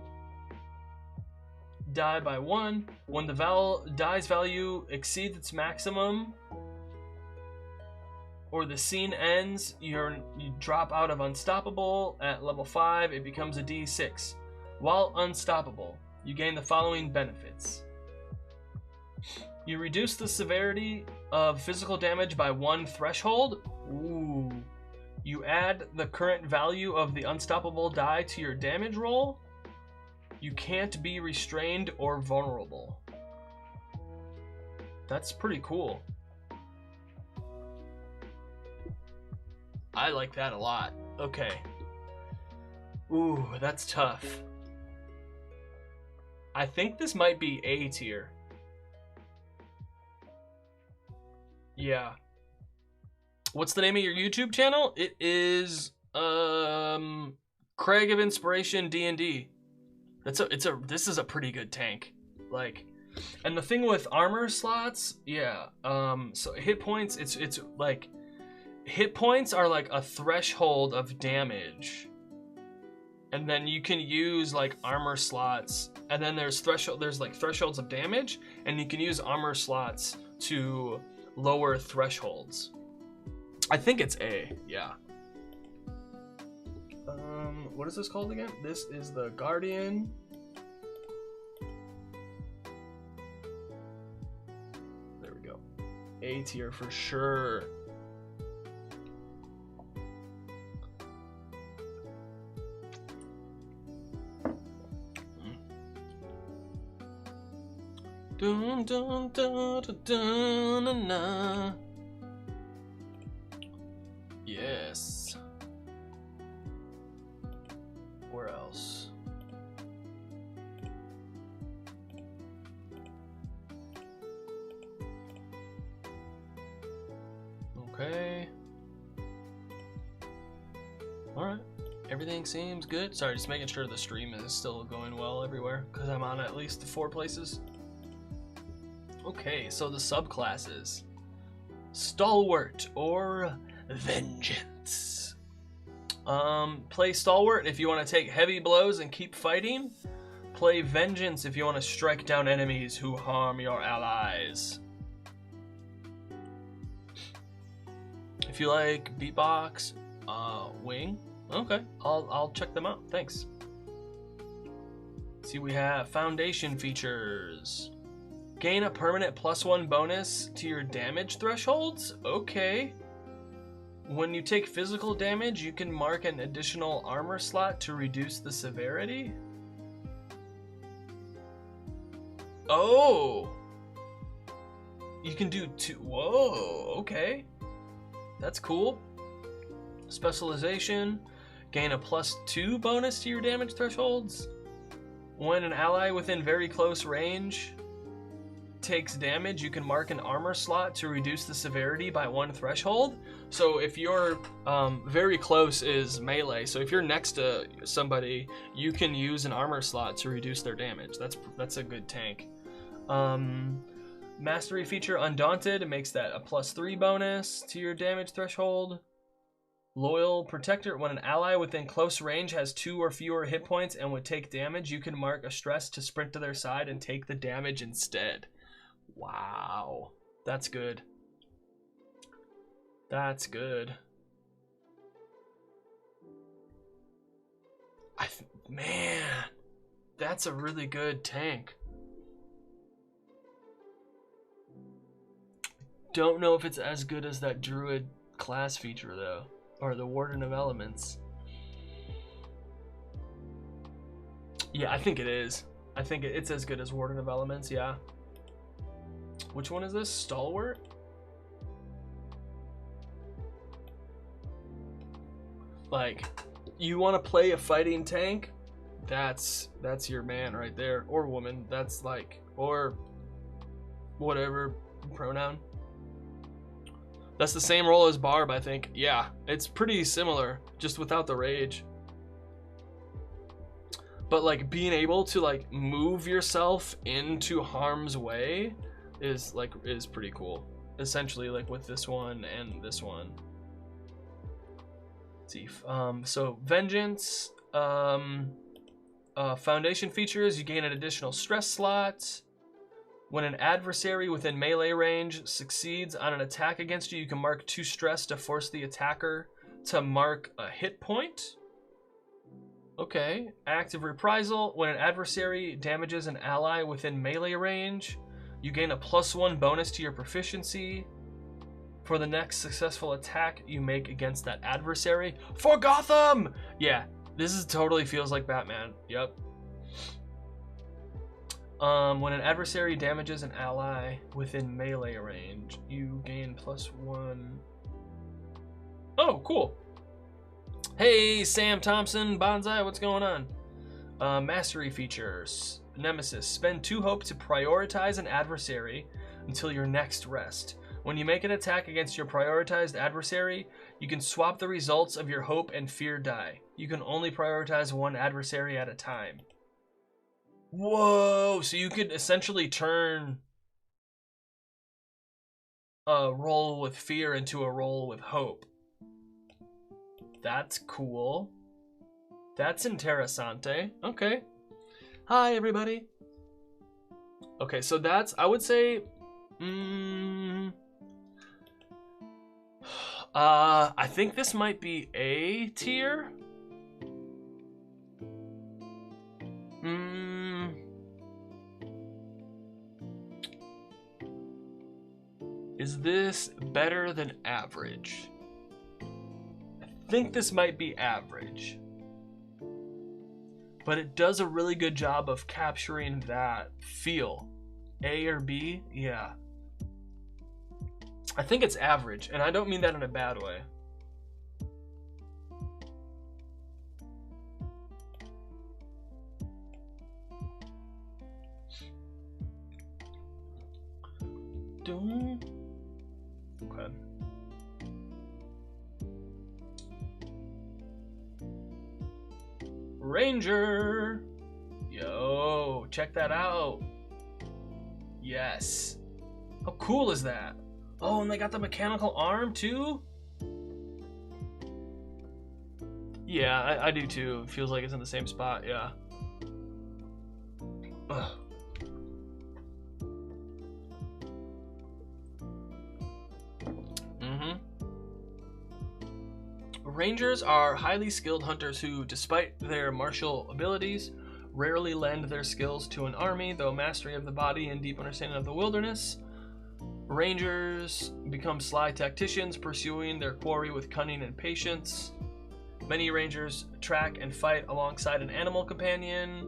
die by 1. When the die's value exceeds its maximum, or the scene ends, you drop out of Unstoppable. At level 5, it becomes a D6. While unstoppable, you gain the following benefits. You reduce the severity of physical damage by 1 threshold. Ooh. You add the current value of the unstoppable die to your damage roll. You can't be restrained or vulnerable. That's pretty cool. I like that a lot. Okay. Ooh, that's tough. I think this might be A tier. Yeah. What's the name of your YouTube channel? It is Craig of Inspiration D&D. This is a pretty good tank. Like, and the thing with armor slots, yeah. So hit points, it's like hit points are like a threshold of damage. And then you can use like armor slots, and then there's like thresholds of damage, and you can use armor slots to lower thresholds. I think it's A, yeah. What is this called again? This is the Guardian. There we go. A tier for sure. Dun, dun, dun, dun, dun, dun, dun. Yes. Where else? Okay. Alright. Everything seems good. Sorry, just making sure the stream is still going well everywhere, because I'm on at least 4 places. Okay, so the subclasses. Stalwart or Vengeance. Play Stalwart if you want to take heavy blows and keep fighting. Play Vengeance if you want to strike down enemies who harm your allies. If you like beatbox, wing. Okay, I'll check them out. Thanks. See, we have foundation features. Gain a permanent +1 bonus to your damage thresholds? Okay. When you take physical damage, you can mark an additional armor slot to reduce the severity? Oh! You can do 2. Whoa, okay. That's cool. Specialization. Gain a +2 bonus to your damage thresholds. When an ally within very close range takes damage, you can mark an armor slot to reduce the severity by 1 threshold. So if you're very close is melee, so if you're next to somebody, you can use an armor slot to reduce their damage. That's a good tank. Mastery feature Undaunted makes that a +3 bonus to your damage threshold. Loyal Protector, when an ally within close range has 2 or fewer hit points and would take damage, you can mark a stress to sprint to their side and take the damage instead. Wow, that's good. That's good. Man, that's a really good tank. Don't know if it's as good as that Druid class feature though, or the Warden of Elements. Yeah, I think it is. I think it's as good as Warden of Elements, yeah. Which one is this? Stalwart? Like, you want to play a fighting tank? That's your man right there, or woman. That's like, or whatever pronoun. That's the same role as Barb, I think. Yeah, it's pretty similar, just without the rage. But like being able to like move yourself into harm's way is pretty cool. Essentially, like with this one and this one. Let's see. So Vengeance, foundation features, you gain an additional stress slot. When an adversary within melee range succeeds on an attack against you, you can mark 2 stress to force the attacker to mark a hit point. Okay. Active reprisal, when an adversary damages an ally within melee range, you gain a +1 bonus to your proficiency for the next successful attack you make against that adversary. For Gotham! Yeah, this totally feels like Batman. Yep. When an adversary damages an ally within melee range, you gain +1. Oh, cool. Hey, Sam Thompson, Bonsai, what's going on? Mastery features. Nemesis. Spend 2 hope to prioritize an adversary until your next rest. When you make an attack against your prioritized adversary, you can swap the results of your hope and fear die. You can only prioritize one adversary at a time. Whoa! So you could essentially turn a roll with fear into a roll with hope. That's cool. That's interessante. Okay. Hi, everybody. Okay, so that's, I would say, I think this might be A tier. Is this better than average? I think this might be average. But it does a really good job of capturing that feel. A or B? Yeah. I think it's average, and I don't mean that in a bad way. Okay. Ranger! Yo, check that out. Yes. How cool is that? Oh, and they got the mechanical arm too? Yeah, I do too. It feels like it's in the same spot, yeah. Ugh. Rangers are highly skilled hunters who, despite their martial abilities, rarely lend their skills to an army, though mastery of the body and deep understanding of the wilderness. Rangers become sly tacticians, pursuing their quarry with cunning and patience. Many rangers track and fight alongside an animal companion.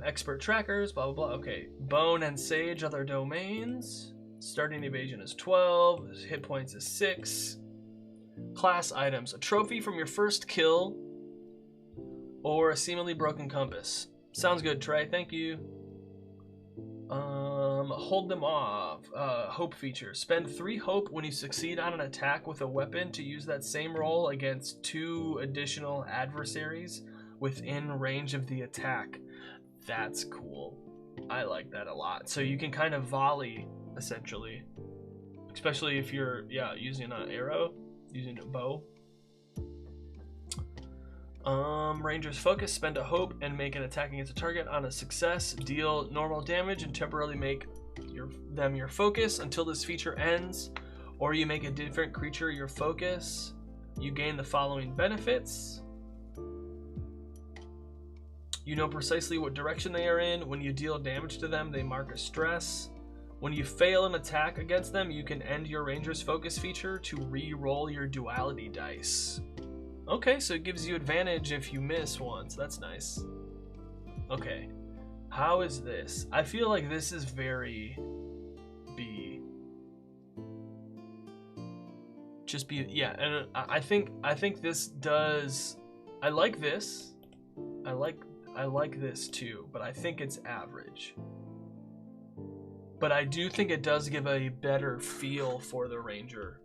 Expert trackers, blah, blah, blah. Okay, bone and sage are their domains. Starting evasion is 12. Hit points is 6. Class items. A trophy from your first kill or a seemingly broken compass. Sounds good, Trey. Thank you. Hold them off. Hope feature. Spend 3 hope when you succeed on an attack with a weapon to use that same roll against 2 additional adversaries within range of the attack. That's cool. I like that a lot. So you can kind of volley, essentially. Especially if you're, using an arrow, using a bow. Rangers focus, spend a hope, and make an attack against a target. On a success, deal normal damage and temporarily make them your focus until this feature ends, or you make a different creature your focus. You gain the following benefits. You know precisely what direction they are in. When you deal damage to them, they mark a stress. When you fail an attack against them, you can end your Ranger's focus feature to re-roll your duality dice. Okay, so it gives you advantage if you miss once. That's nice. Okay, how is this? I feel like this is very B. Just B, yeah. And I think this does. I like this. I like this too, but I think it's average. But I do think it does give a better feel for the Ranger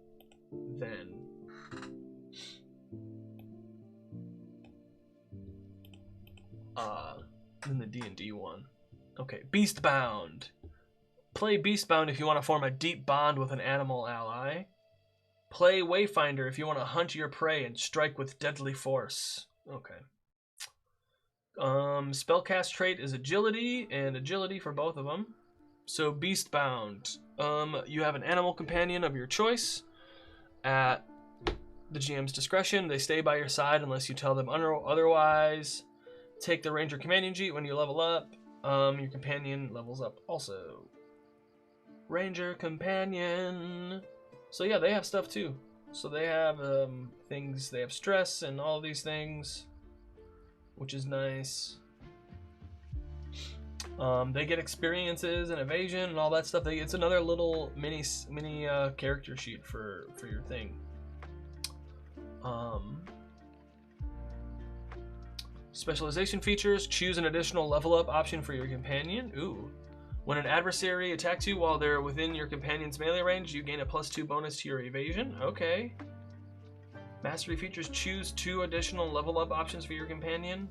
than the D&D one. Okay, Beastbound. Play Beastbound if you want to form a deep bond with an animal ally. Play Wayfinder if you want to hunt your prey and strike with deadly force. Okay. Spellcast trait is agility, and agility for both of them. So Beastbound. You have an animal companion of your choice. At the GM's discretion, they stay by your side unless you tell them otherwise. Take the Ranger companion sheet when you level up. Your companion levels up also. Ranger companion. So yeah, they have stuff too. So they have things. They have stress and all these things, which is nice. They get experiences and evasion and all that stuff. It's another little mini character sheet for your thing. Specialization features. Choose an additional level up option for your companion. Ooh. When an adversary attacks you while they're within your companion's melee range, you gain a +2 bonus to your evasion. Okay. Mastery features: choose 2 additional level up options for your companion.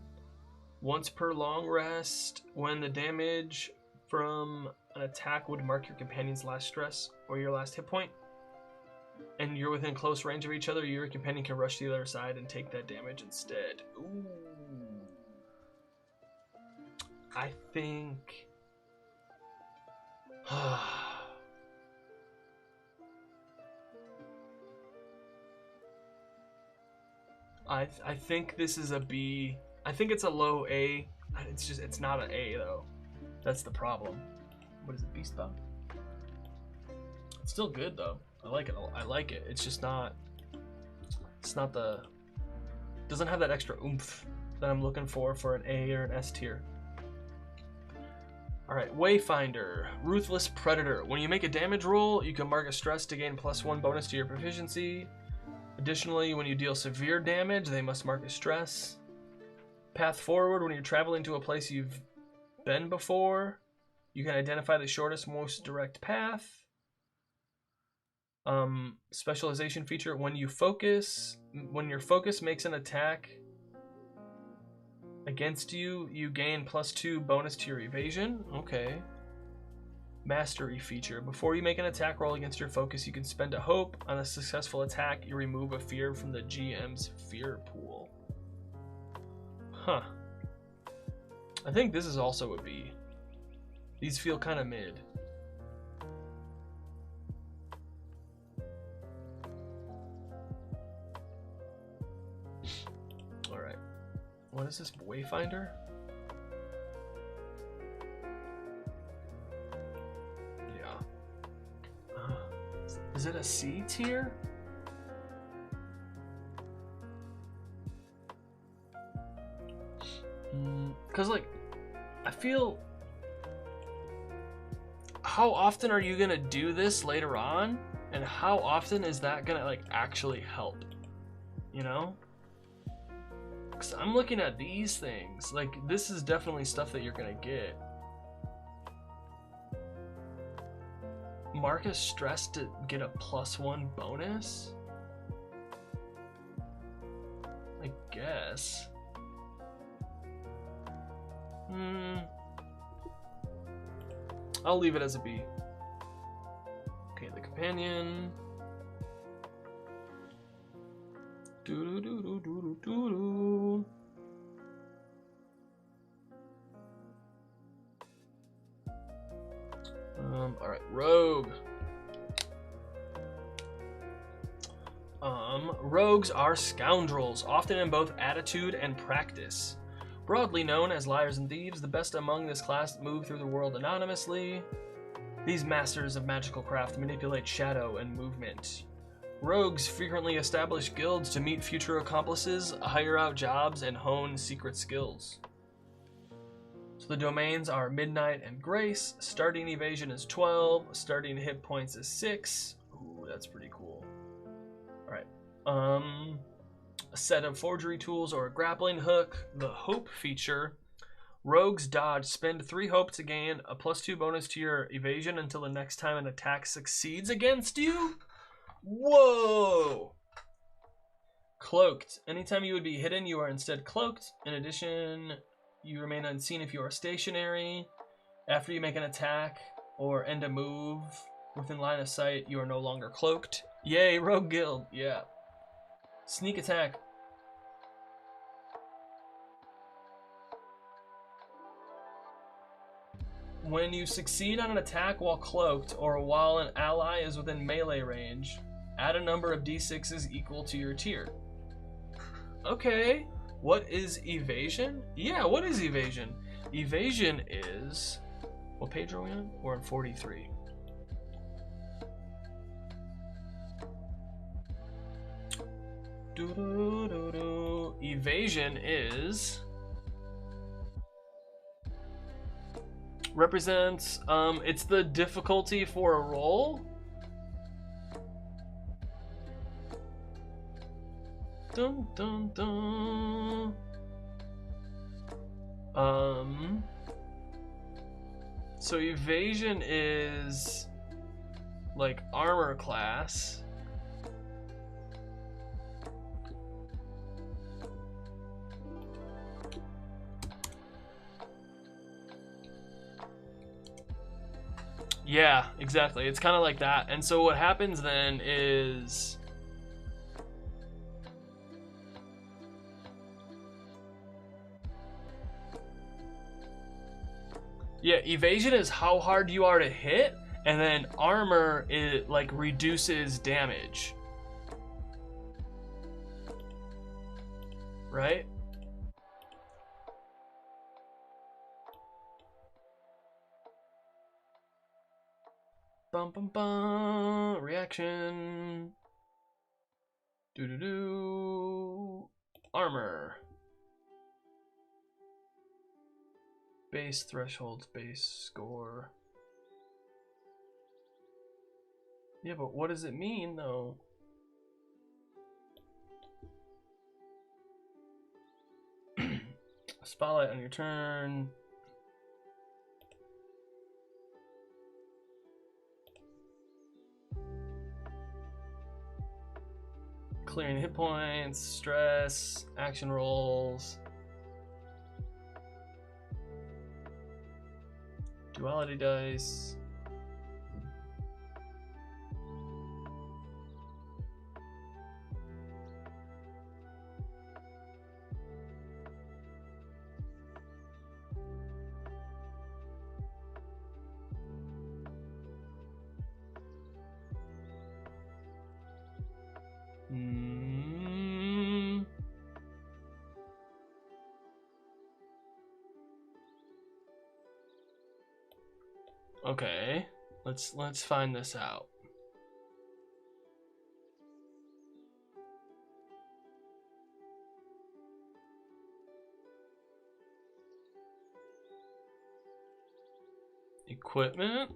Once per long rest, when the damage from an attack would mark your companion's last stress or your last hit point, and you're within close range of each other, your companion can rush to the other side and take that damage instead. Ooh. I think... I think this is a B. I think it's a low A. It's not an A though. That's the problem. What is it, Beast Bomb? It's still good though. I like it. It's just not. It's not the. Doesn't have that extra oomph that I'm looking for an A or an S tier. All right, Wayfinder, Ruthless Predator. When you make a damage roll, you can mark a stress to gain +1 bonus to your proficiency. Additionally, when you deal severe damage, they must mark a stress. Path forward, when you're traveling to a place you've been before, you can identify the shortest, most direct path. Specialization feature, when your focus makes an attack against you, you gain +2 bonus to your evasion. Okay. Mastery feature, before you make an attack roll against your focus, you can spend a hope. On a successful attack, you remove a fear from the GM's fear pool. Huh. I think this is also a B. These feel kind of mid. Alright. What is this? Wayfinder? Is it a C tier? Because, like, I feel... How often are you going to do this later on? And how often is that going to, like, actually help? You know? Because I'm looking at these things. Like, this is definitely stuff that you're going to get. Mark a stress to get a +1 bonus? I guess. I'll leave it as a B. Okay, the companion. Doo-doo-doo-doo-doo-doo-doo. Alright, Rogue. Rogues are scoundrels, often in both attitude and practice. Broadly known as liars and thieves, the best among this class move through the world anonymously. These masters of magical craft manipulate shadow and movement. Rogues frequently establish guilds to meet future accomplices, hire out jobs, and hone secret skills. So the domains are Midnight and Grace. Starting evasion is 12. Starting hit points is 6. Ooh, that's pretty cool. Alright. A set of forgery tools or a grappling hook. The Hope feature. Rogues dodge. Spend 3 hope to gain a +2 bonus to your evasion until the next time an attack succeeds against you. Whoa! Cloaked. Anytime you would be hidden, you are instead cloaked. In addition, you remain unseen if you are stationary. After you make an attack or end a move within line of sight, you are no longer cloaked. Yay, Rogue Guild. Yeah. Sneak attack. When you succeed on an attack while cloaked or while an ally is within melee range, add a number of d6s equal to your tier. Okay. What is evasion? Yeah, what is evasion? Evasion is... What page are we on? We're on 43. Evasion is... Represents... it's the difficulty for a roll. Dun dun dun. So evasion is like armor class. Yeah, exactly. It's kind of like that. And so what happens then is yeah, evasion is how hard you are to hit, and then armor it like reduces damage. Right? Bum bum bum. Reaction. Do do do. Armor. Base thresholds, base score. Yeah, but what does it mean though? Spotlight on your turn. Clearing hit points, stress, action rolls. Duality dice. Okay, let's find this out. Equipment.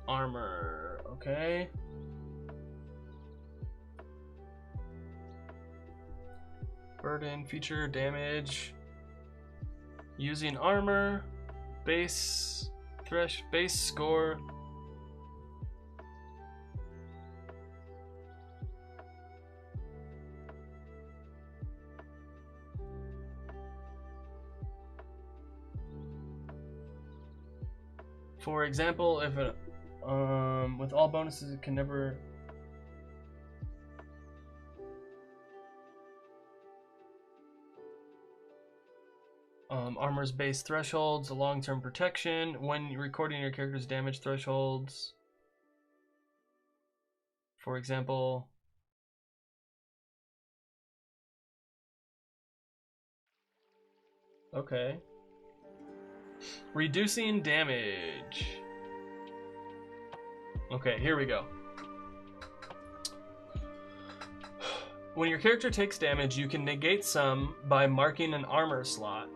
Armor, okay. Burden, feature, damage. Using armor, base score. For example, if it with all bonuses it can never armor's base thresholds, long-term protection when you're recording your character's damage thresholds. For example, okay. Reducing damage. Okay, here we go. When your character takes damage, you can negate some by marking an armor slot,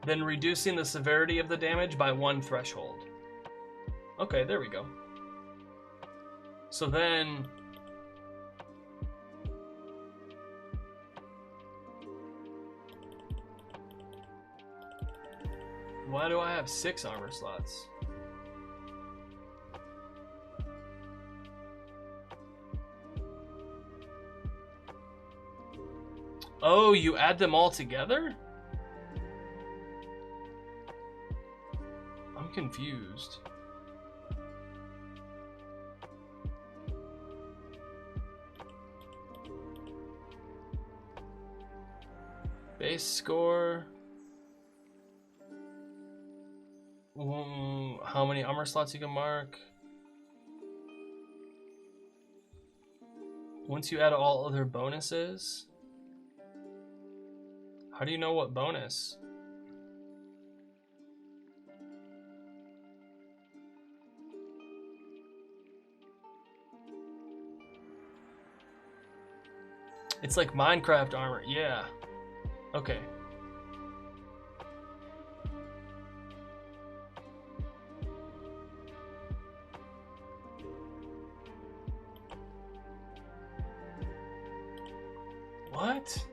then reducing the severity of the damage by 1 threshold. Okay, there we go. So then why do I have 6 armor slots? Oh, you add them all together? I'm confused. Base score. How many armor slots you can mark? Once you add all other bonuses. How do you know what bonus? It's like Minecraft armor. Yeah. Okay. What?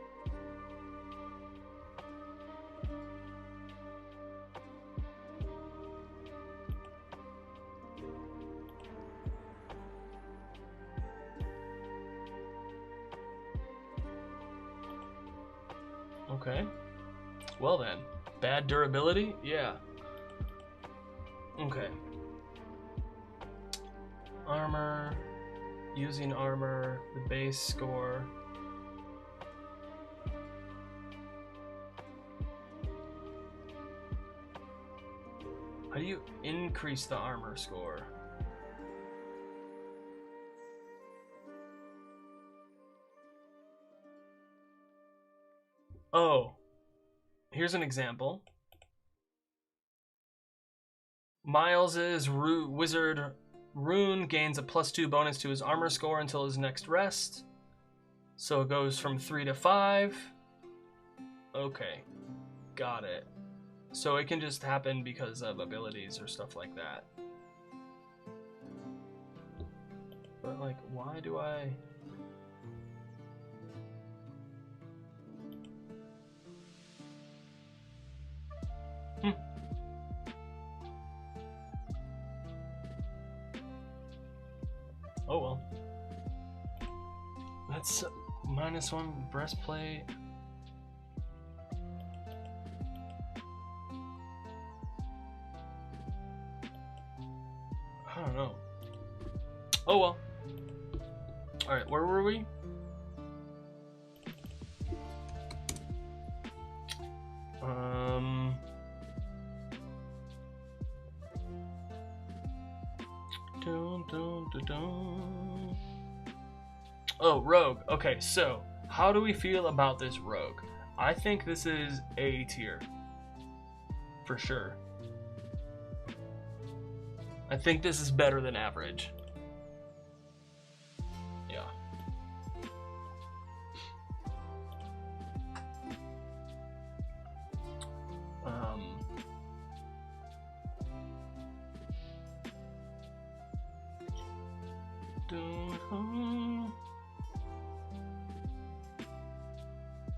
Okay. Well then. Bad durability? Yeah. Okay. Armor. Using armor. The base score. How do you increase the armor score? Oh, here's an example. Miles's wizard rune gains a +2 bonus to his armor score until his next rest. So it goes from 3 to 5. Okay, got it. So it can just happen because of abilities or stuff like that. But like, why do I... Oh well. That's -1 breastplate. I don't know. Oh well. Alright, where were we? Oh, rogue. Okay, so how do we feel about this rogue? I think this is A tier. For sure. I think this is better than average. Yeah.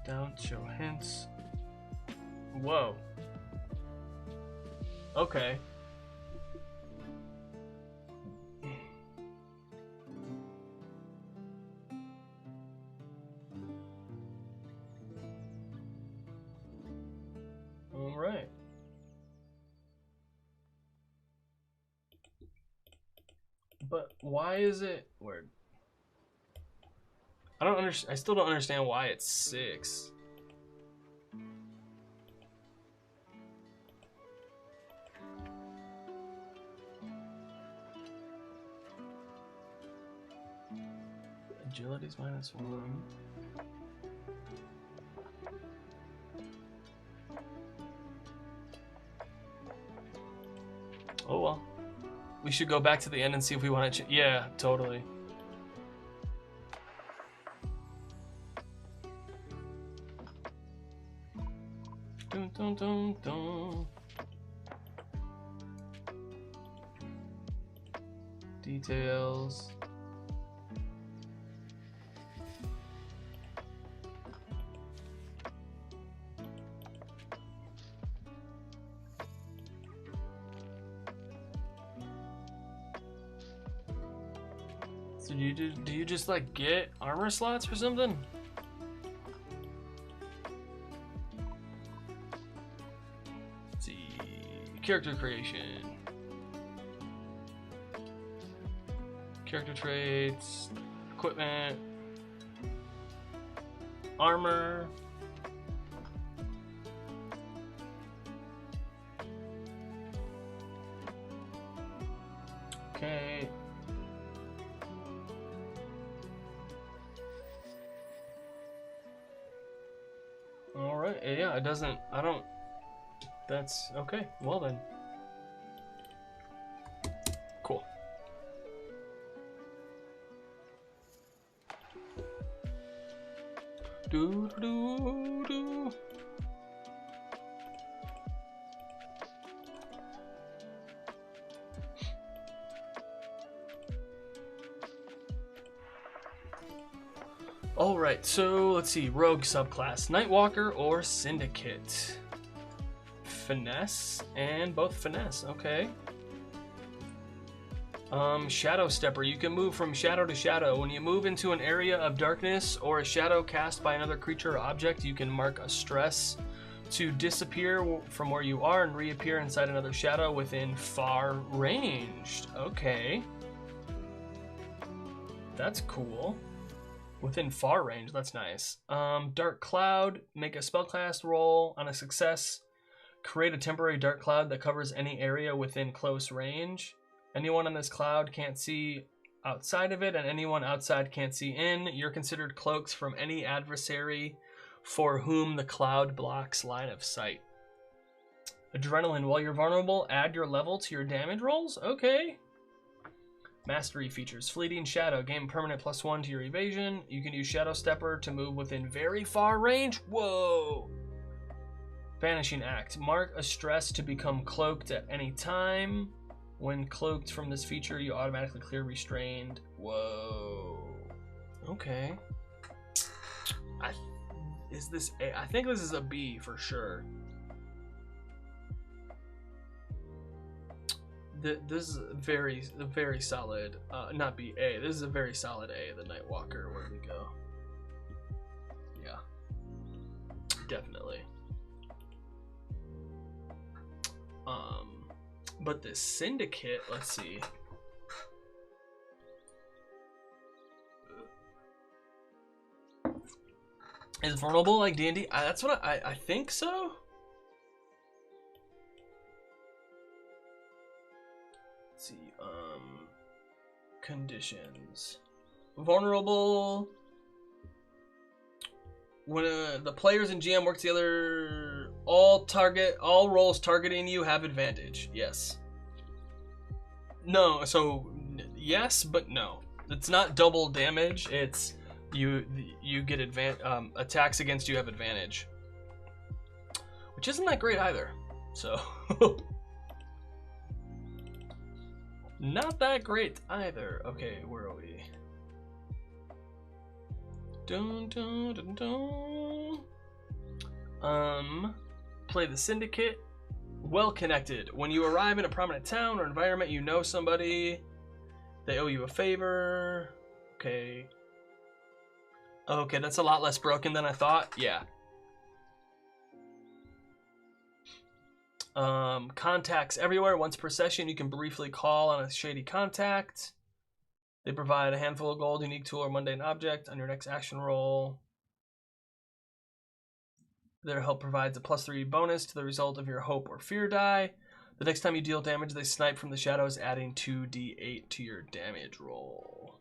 Don't show hints. Whoa. Okay. All right. But why is it weird? I don't understand. I still don't understand why it's 6. Agility's -1. Oh well. We should go back to the end and see if we want to. Yeah, totally. Dun, dun, dun, dun. Details. So do you just like get armor slots or something? Let's see, character creation, character traits, equipment, armor. Okay. Alright, yeah, it doesn't, I don't, that's, okay, well then. Cool. Do, do, do. Alright, so let's see. Rogue subclass. Nightwalker or Syndicate? Finesse and both finesse. Okay. Shadow Stepper. You can move from shadow to shadow. When you move into an area of darkness or a shadow cast by another creature or object, you can mark a stress to disappear from where you are and reappear inside another shadow within far ranged. Okay. That's cool. Within far range, that's nice. Dark Cloud. Make a spellcast roll. On a success, create a temporary dark cloud that covers any area within close range. Anyone on this cloud can't see outside of it, and anyone outside can't see in. You're considered cloaks from any adversary for whom the cloud blocks line of sight. Adrenaline. While you're vulnerable, add your level to your damage rolls. Okay. Mastery features. Fleeting Shadow. Gain permanent +1 to your evasion. You can use Shadow Stepper to move within very far range. Whoa. Vanishing Act. Mark a stress to become cloaked at any time. When cloaked from this feature, you automatically clear restrained. Whoa. Okay. Is this A? I think this is a B for sure. This is very solid. Not B, A. This is a very solid A. The Nightwalker. Where do we go? Yeah. Definitely. But the Syndicate, let's see. Is vulnerable like D&D? That's what I think so. Let's see. Conditions. Vulnerable. When the players and GM work together, all rolls targeting you have advantage. Yes. No, so yes, but no. It's not double damage. It's you get attacks against you have advantage, which isn't that great either. So not that great either. Okay, where are we? Dun, dun, dun, dun. Play the Syndicate. Well connected. When you arrive in a prominent town or environment, you know somebody. They owe you a favor. Okay. Okay, that's a lot less broken than I thought. Yeah. Contacts everywhere. Once per session, you can briefly call on a shady contact. They provide a handful of gold, unique tool, or mundane object on your next action roll. Their help provides a +3 bonus to the result of your hope or fear die. The next time you deal damage, they snipe from the shadows, adding 2d8 to your damage roll.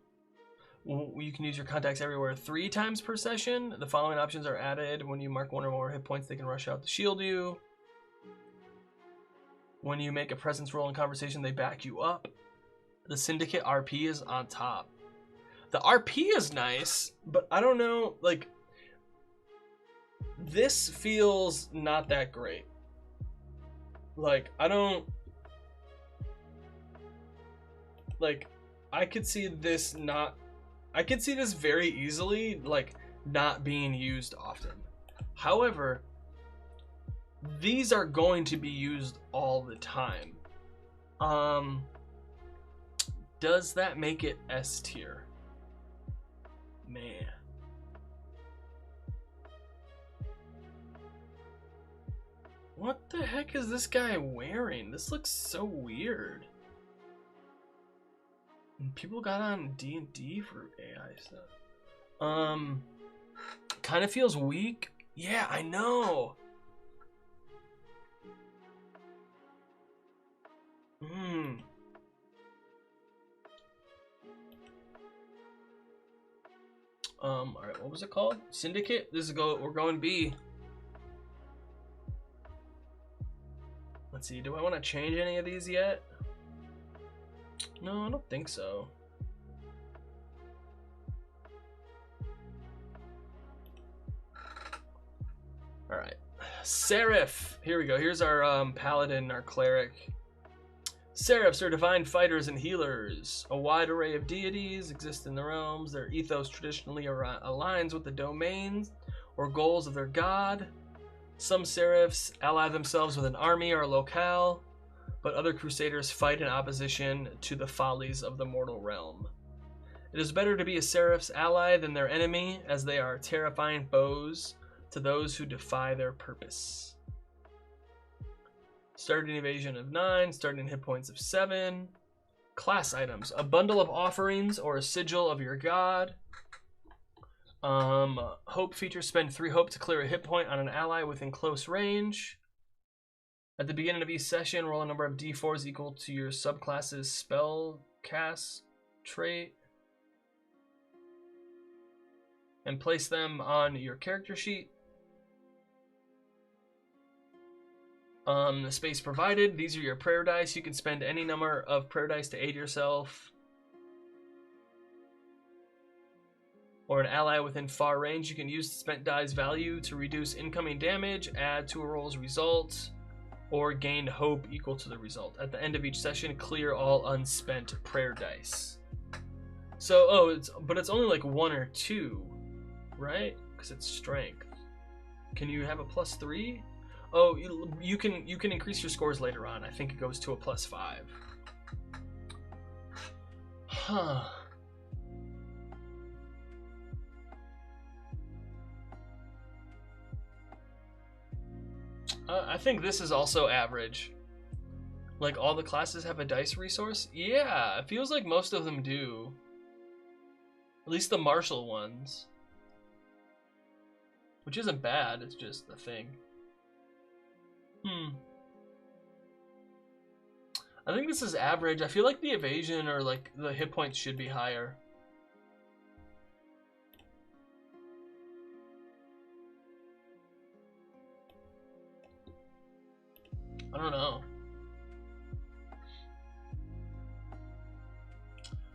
You can use your contacts everywhere 3 times per session. The following options are added. When you mark 1 or more hit points, they can rush out to shield you. When you make a presence roll in conversation, they back you up. The Syndicate RP is on top. The RP is nice, but I don't know, like, this feels not that great. Like, I don't, like, I could see this very easily, like, not being used often. However, these are going to be used all the time. Does that make it S tier? Man. What the heck is this guy wearing? This looks so weird. And people got on D&D for AI stuff. Kind of feels weak. Yeah, I know. Alright, what was it called? Syndicate? We're going B. Let's see, do I want to change any of these yet? No, I don't think so. Alright. Seraph! Here we go. Here's our paladin, our cleric. Seraphs are divine fighters and healers. A wide array of deities exist in the realms. Their ethos traditionally aligns with the domains or goals of their god. Some seraphs ally themselves with an army or a locale. but other crusaders fight in opposition to the follies of the mortal realm. It is better to be a seraph's ally than their enemy, as they are terrifying foes to those who defy their purpose. Starting evasion of 9, starting hit points of 7. Class items: a bundle of offerings or a sigil of your god. Hope feature: spend 3 hope to clear a hit point on an ally within close range. At the beginning of each session, roll a number of d4s equal to your subclass's spell cast trait and place them on your character sheet. The space provided. These are your prayer dice. You can spend any number of prayer dice to aid yourself or an ally within far range. You can use the spent die's value to reduce incoming damage, add to a roll's result, or gain hope equal to the result. At the end of each session, clear all unspent prayer dice. So, it's only like 1 or 2, right? Because it's strength. Can you have a +3? Oh, you can increase your scores later on. I think it goes to a +5. Huh. I think this is also average. Like, all the classes have a dice resource? Yeah, it feels like most of them do. At least the martial ones. Which isn't bad, it's just a thing. I think this is average. I feel like the evasion or like the hit points should be higher. I don't know.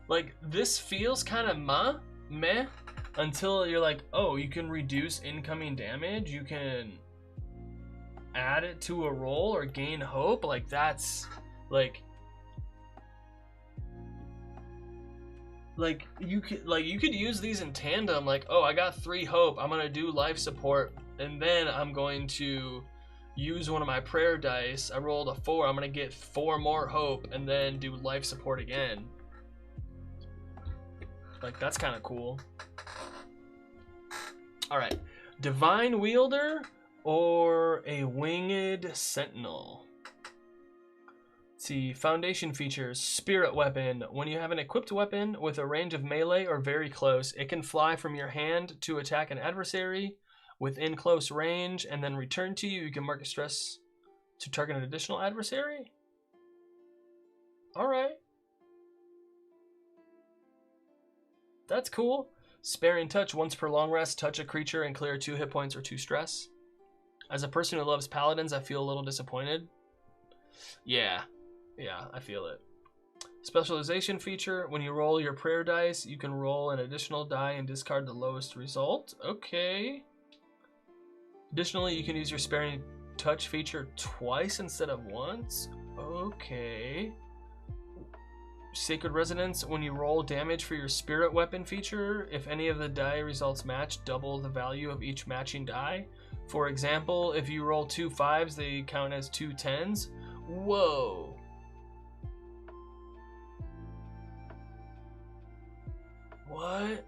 Like, this feels kind of meh, until you're like, oh, you can reduce incoming damage, you can add it to a roll or gain hope. Like, that's like you could use these in tandem. Like, oh, I got 3 hope, I'm gonna do life support, and then I'm going to use one of my prayer dice. I rolled a 4, I'm gonna get 4 more hope and then do life support again. Like, that's kind of cool. All right, divine wielder or a winged sentinel. Let's see, foundation features: spirit weapon. When you have an equipped weapon with a range of melee or very close, it can fly from your hand to attack an adversary within close range and then return to you. You can mark a stress to target an additional adversary. All right. That's cool. Sparing touch. Once per long rest, touch a creature and clear 2 hit points or 2 stress. As a person who loves paladins, I feel a little disappointed. Yeah, I feel it. Specialization feature. When you roll your prayer dice, you can roll an additional die and discard the lowest result. Okay. Additionally, you can use your sparing touch feature twice instead of once. Okay. Sacred Resonance. When you roll damage for your spirit weapon feature, if any of the die results match, double the value of each matching die. For example, if you roll 2 5s, they count as 2 10s. Whoa. What?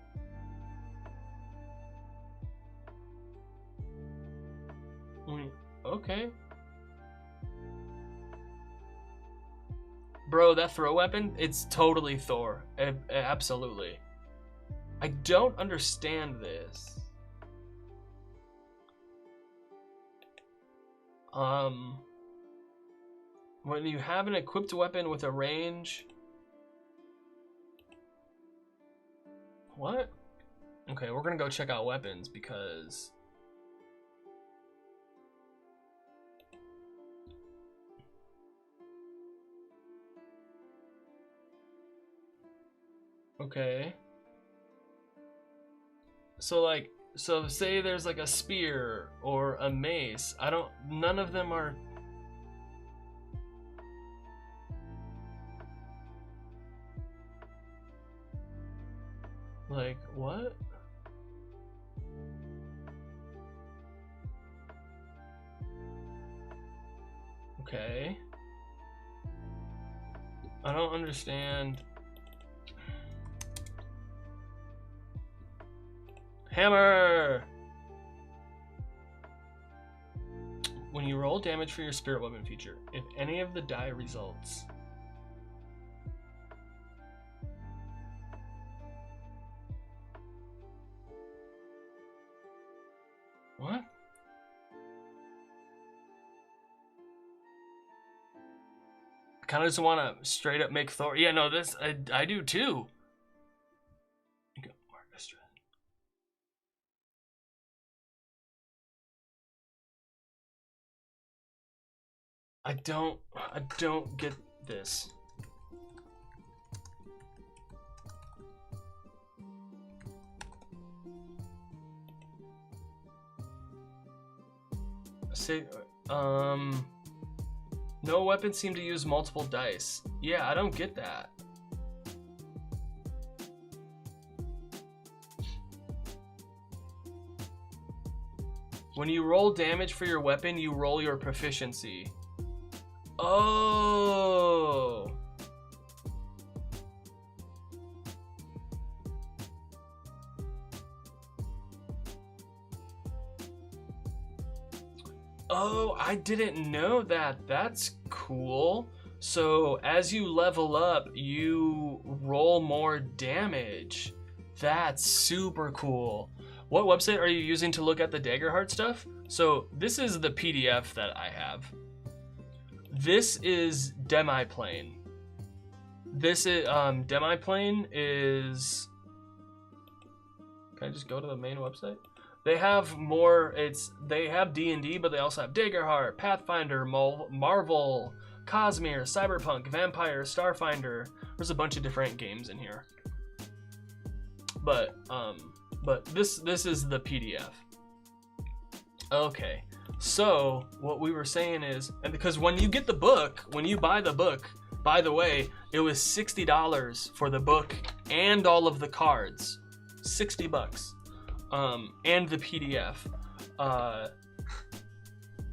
Okay. Bro, that throw weapon, it's totally Thor. Absolutely. I don't understand this. When you have an equipped weapon with a range... What? Okay, we're gonna go check out weapons because... Okay. So say there's like a spear or a mace. None of them are... Like, what? Okay. I don't understand. Hammer! When you roll damage for your spirit weapon feature, if any of the die results. What? I kind of just want to straight up make Thor. Yeah, no, this I do too. I don't get this. Say, no weapons seem to use multiple dice. Yeah, I don't get that. When you roll damage for your weapon, you roll your proficiency. Oh. Oh, I didn't know that. That's cool. So as you level up, you roll more damage. That's super cool. What website are you using to look at the Daggerheart stuff? So this is the PDF that I have. This is Demiplane. This is Demiplane is. Can I just go to the main website? They have more. They have D&D, but they also have Daggerheart, Pathfinder, Marvel, Cosmere, Cyberpunk, Vampire, Starfinder. There's a bunch of different games in here. But this is the PDF. Okay. So what we were saying is, and because when you get the book, when you buy the book, by the way, it was $60 for the book and all of the cards, $60, and the PDF.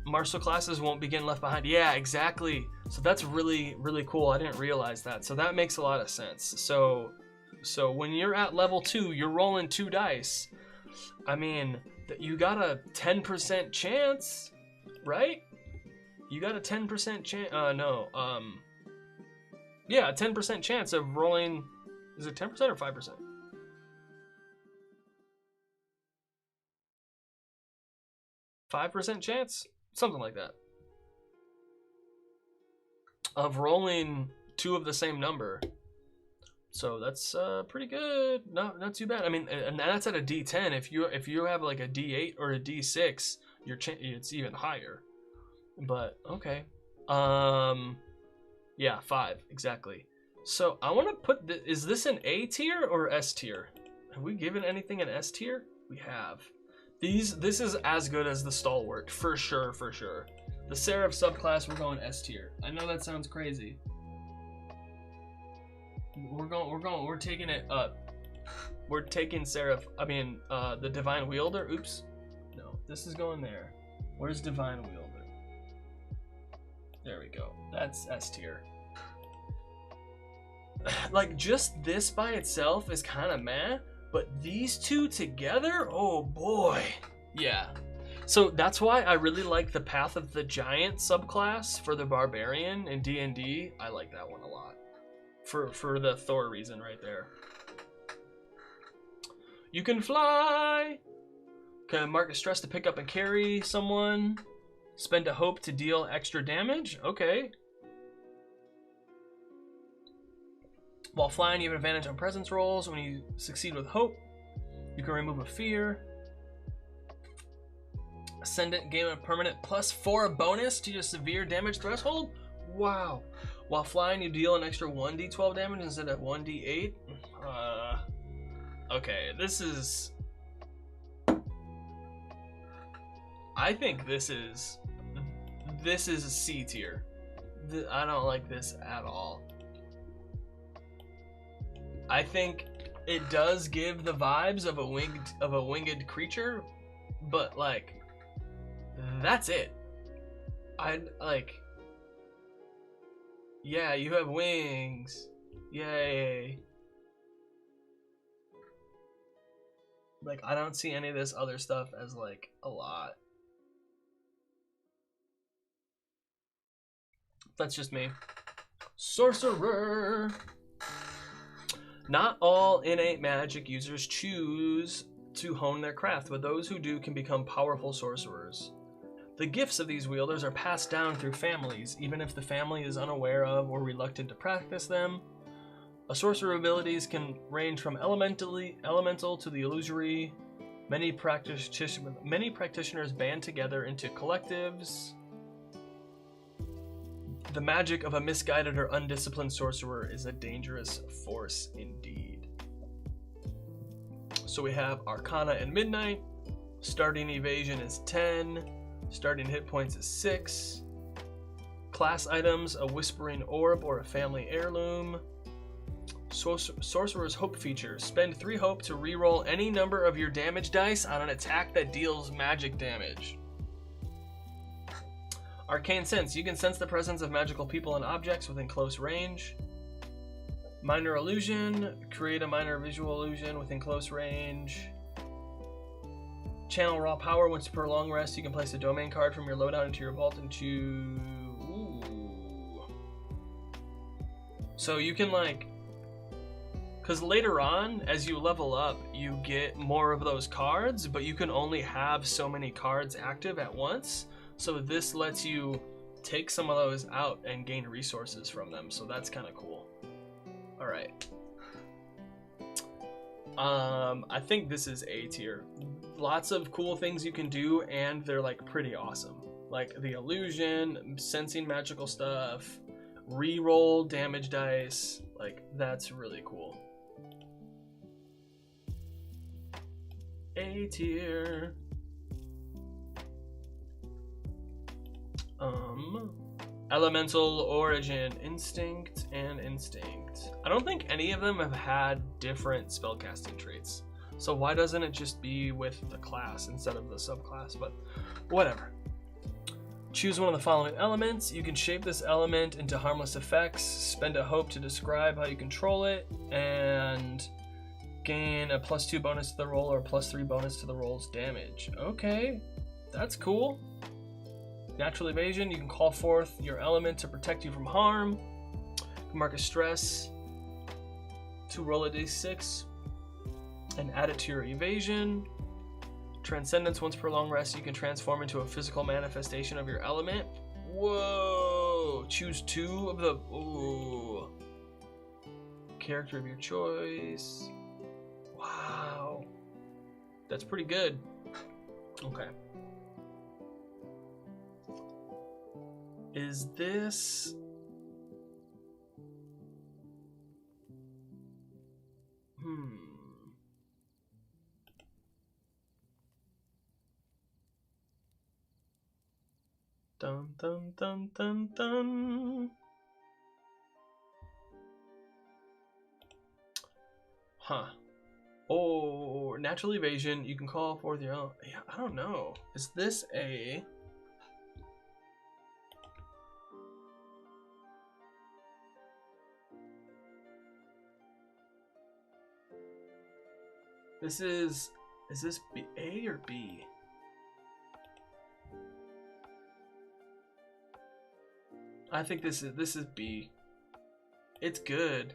Martial classes won't begin left behind. Yeah, exactly. So that's really, really cool. I didn't realize that. So that makes a lot of sense. So when you're at level 2, you're rolling 2 dice. I mean, you got a 10% chance, right? You got a 10% chance. Yeah, a 10% chance of rolling. Is it 10% or 5%? 5% chance? Something like that. Of rolling 2 of the same number. So that's pretty good. Not too bad. I mean, and that's at a D10. If you have like a D8 or a D6, it's even higher. But okay. Yeah, 5 exactly. So I want to put is this an A tier or S tier? Have we given anything an S tier? We have. This is as good as the Stalwart for sure. The Seraph subclass, we're going S tier. I know that sounds crazy. We're taking it up. We're taking Seraph. I mean, the Divine Wielder. Oops. No, this is going there. Where's Divine Wielder? There we go. That's S tier. Like, just this by itself is kind of meh, but these two together, oh boy. Yeah. So that's why I really like the Path of the Giant subclass for the Barbarian in D&D. I like that one a lot. For the Thor reason right there. You can fly. Can mark a stress to pick up and carry someone. Spend a hope to deal extra damage. Okay. While flying, you have an advantage on presence rolls. When you succeed with hope, you can remove a fear. Ascendant, gain a permanent +4 bonus to your severe damage threshold. Wow. While flying, you deal an extra 1d12 damage instead of 1d8. Okay, this is. I think this is a C tier. I don't like this at all. I think it does give the vibes of a winged creature, but like that's it. Yeah, you have wings. Yay. Like, I don't see any of this other stuff as, like, a lot. That's just me. Sorcerer. Not all innate magic users choose to hone their craft, but those who do can become powerful sorcerers. The gifts of these wielders are passed down through families, even if the family is unaware of or reluctant to practice them. A sorcerer's abilities can range from elemental to the illusory. Many practitioners band together into collectives. The magic of a misguided or undisciplined sorcerer is a dangerous force indeed. So we have Arcana and Midnight. Starting evasion is 10. Starting hit points is 6. Class items, a whispering orb or a family heirloom. Sorcerer's Hope feature. Spend 3 hope to reroll any number of your damage dice on an attack that deals magic damage. Arcane Sense. You can sense the presence of magical people and objects within close range. Minor Illusion. Create a minor visual illusion within close range. Channel Raw Power. Once per long rest, you can place a domain card from your loadout into your vault and choose... Ooh. So you can, like... Because later on, as you level up, you get more of those cards, but you can only have so many cards active at once. So this lets you take some of those out and gain resources from them. So that's kind of cool. All right. I think this is A tier. Lots of cool things you can do, and they're like pretty awesome. Like the illusion, sensing magical stuff, re-roll damage dice. Like that's really cool. A tier. Elemental Origin, Instinct, and Instinct. I don't think any of them have had different spellcasting traits. So why doesn't it just be with the class instead of the subclass? But whatever. Choose one of the following elements. You can shape this element into harmless effects, spend a hope to describe how you control it, and gain a +2 bonus to the roll or a +3 bonus to the roll's damage. Okay, that's cool. Natural evasion, you can call forth your element to protect you from harm. You can mark a stress to roll a d6 and add it to your evasion. Transcendence, once per long rest, you can transform into a physical manifestation of your element. Whoa! Choose 2 of the... Ooh. Character of your choice. Wow. That's pretty good. Okay. Is this... Dun dun dun dun dun. Huh. Oh, natural evasion. You can call forth your own. Yeah, I don't know. Is this a... This is this B, A or B? I think this is B. It's good,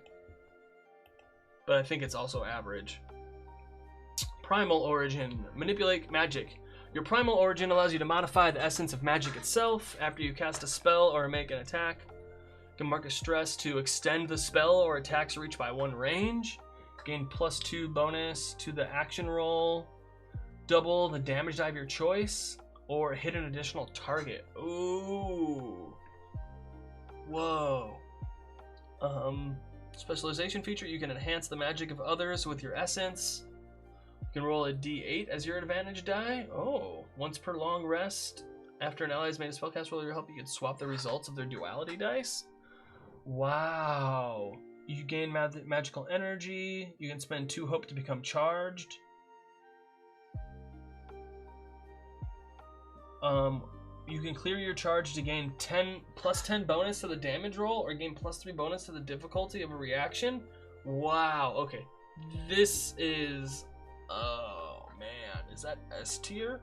but I think it's also average. Primal Origin. Manipulate magic. Your Primal Origin allows you to modify the essence of magic itself after you cast a spell or make an attack. You can mark a stress to extend the spell or attack's reach by 1 range. Gain +2 bonus to the action roll. Double the damage die of your choice, or hit an additional target. Ooh. Whoa. Specialization feature. You can enhance the magic of others with your essence. You can roll a d8 as your advantage die. Oh. Once per long rest, after an ally has made a spellcast roll with your help, you can swap the results of their duality dice. Wow. You gain magical energy. You can spend 2 hope to become charged. You can clear your charge to gain plus 10 bonus to the damage roll or gain plus 3 bonus to the difficulty of a reaction. Wow, okay. This is... Oh, man. Is that S tier?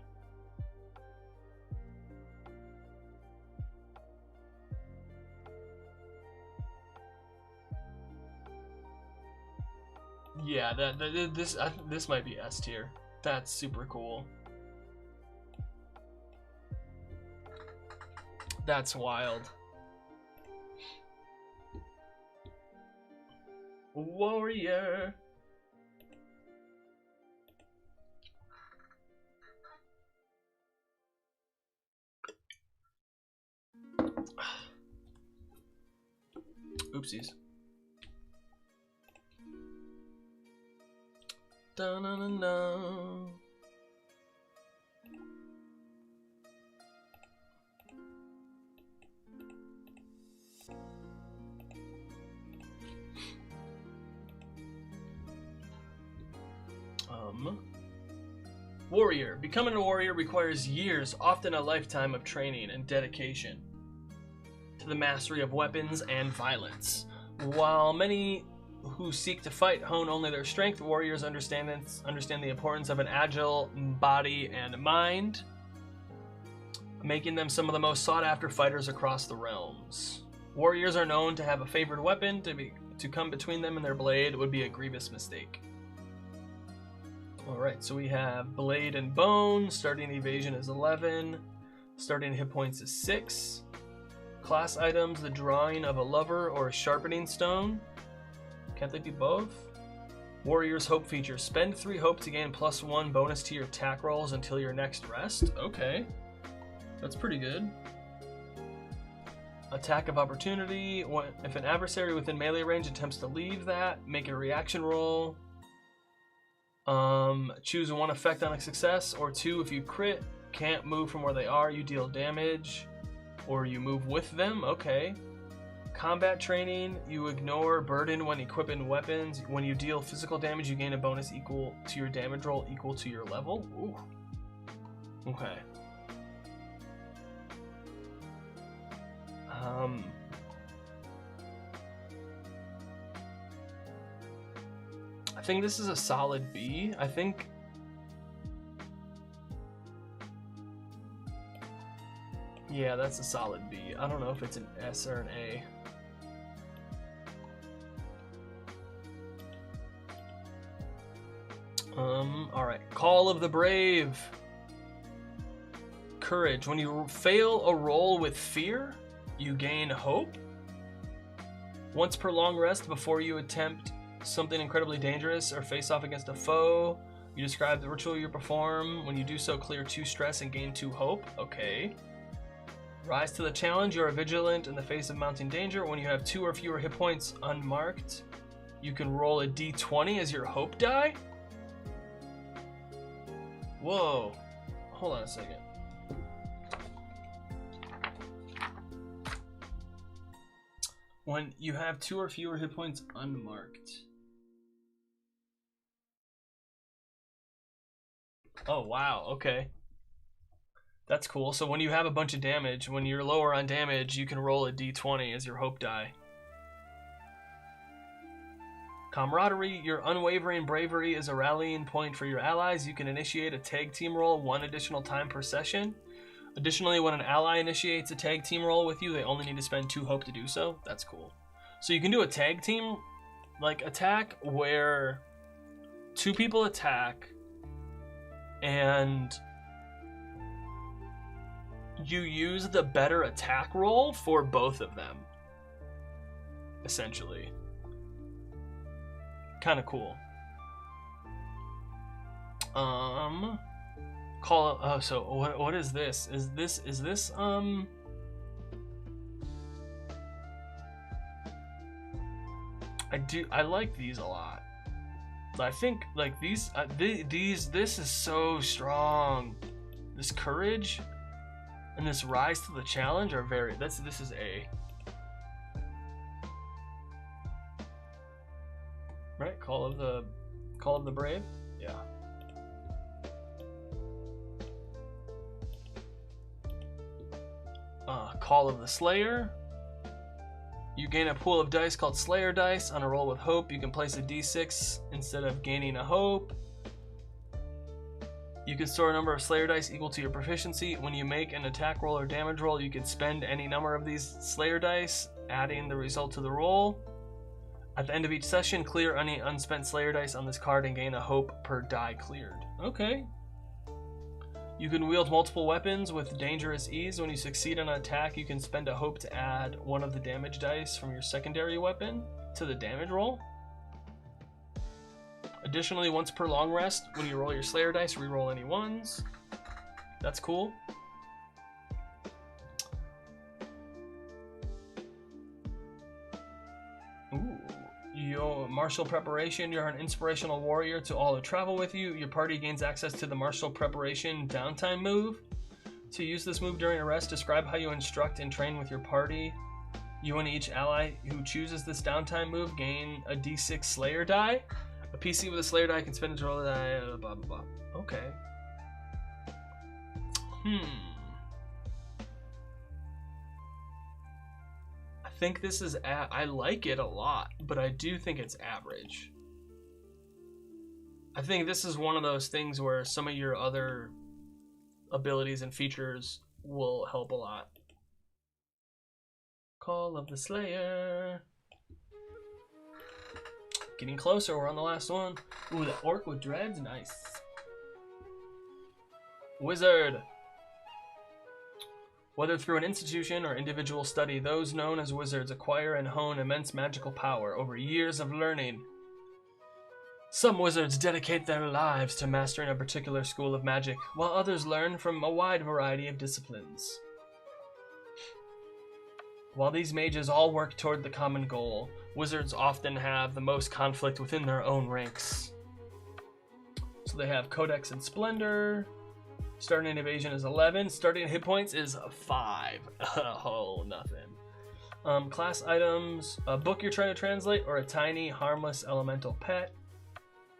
Yeah, this might be S tier. That's super cool. That's wild. Warrior. Oopsies. Dun-dun-dun-dun. Warrior. Becoming a warrior requires years, often a lifetime of training and dedication to the mastery of weapons and violence. While many who seek to fight hone only their strength, warriors understand the importance of an agile body and mind, making them some of the most sought-after fighters across the realms. Warriors are known to have a favored weapon. To come between them and their blade would be a grievous mistake. Alright, so we have Blade and Bone. Starting evasion is 11. Starting hit points is 6. Class items, the drawing of a lover or a sharpening stone. Can't they do both? Warrior's Hope feature. Spend 3 hope to gain plus 1 bonus to your attack rolls until your next rest. Okay. That's pretty good. Attack of opportunity. If an adversary within melee range attempts to leave that, make a reaction roll. Choose 1 effect on a success, or 2 if you crit, can't move from where they are, you deal damage, or you move with them. Okay. Combat training, you ignore burden when equipping weapons. When you deal physical damage, you gain a bonus equal to your damage roll equal to your level. Ooh. Okay. I think this is a solid B. I think... Yeah, that's a solid B. I don't know if it's an S or an A. Alright. Call of the Brave. Courage. When you fail a roll with fear, you gain hope. Once per long rest before you attempt something incredibly dangerous or face off against a foe, you describe the ritual you perform. When you do so, clear 2 stress and gain 2 hope. Okay. Rise to the challenge. You are vigilant in the face of mounting danger. When you have 2 or fewer hit points unmarked, you can roll a d20 as your hope die. Whoa. Hold on a second. When you have 2 or fewer hit points unmarked. Oh, wow. Okay. That's cool. So when you have a bunch of damage, when you're lower on damage, you can roll a d20 as your hope die. Camaraderie. Your unwavering bravery is a rallying point for your allies. You can initiate a tag team roll 1 additional time per session. Additionally, when an ally initiates a tag team roll with you, they only need to spend 2 hope to do so. That's cool. So you can do a tag team like attack where 2 people attack and you use the better attack roll for both of them, essentially. Kind of cool. So what is this? Is this I like these a lot. I think like this is so strong. This courage and this rise to the challenge are very. This is A. Right? Call of the Brave? Yeah. Call of the Slayer. You gain a pool of dice called Slayer dice. On a roll with hope, you can place a d6 instead of gaining a hope. You can store a number of Slayer dice equal to your proficiency. When you make an attack roll or damage roll, you can spend any number of these Slayer dice, adding the result to the roll. At the end of each session, clear any unspent Slayer dice on this card and gain a hope per die cleared. Okay. You can wield multiple weapons with dangerous ease. When you succeed on an attack, you can spend a hope to add one of the damage dice from your secondary weapon to the damage roll. Additionally, once per long rest, when you roll your Slayer dice, reroll any ones. That's cool. Ooh. Your martial preparation. You're an inspirational warrior to all who travel with you. Your party gains access to the martial preparation downtime move. To use this move during a rest, describe how you instruct and train with your party. You and each ally who chooses this downtime move gain a d6 Slayer die. A PC with a Slayer die can spend its roll die, blah, blah, blah. Okay. I think this is, I like it a lot, but I do think it's average. I think this is one of those things where some of your other abilities and features will help a lot. Call of the Slayer. Getting closer, we're on the last one. Ooh, the orc with dreads, nice. Wizard. Whether through an institution or individual study, those known as wizards acquire and hone immense magical power over years of learning. Some wizards dedicate their lives to mastering a particular school of magic, while others learn from a wide variety of disciplines. While these mages all work toward the common goal, wizards often have the most conflict within their own ranks. So they have Codex and Splendor. Starting evasion is 11. Starting hit points is 5. Oh, nothing. Class items, a book you're trying to translate, or a tiny, harmless elemental pet.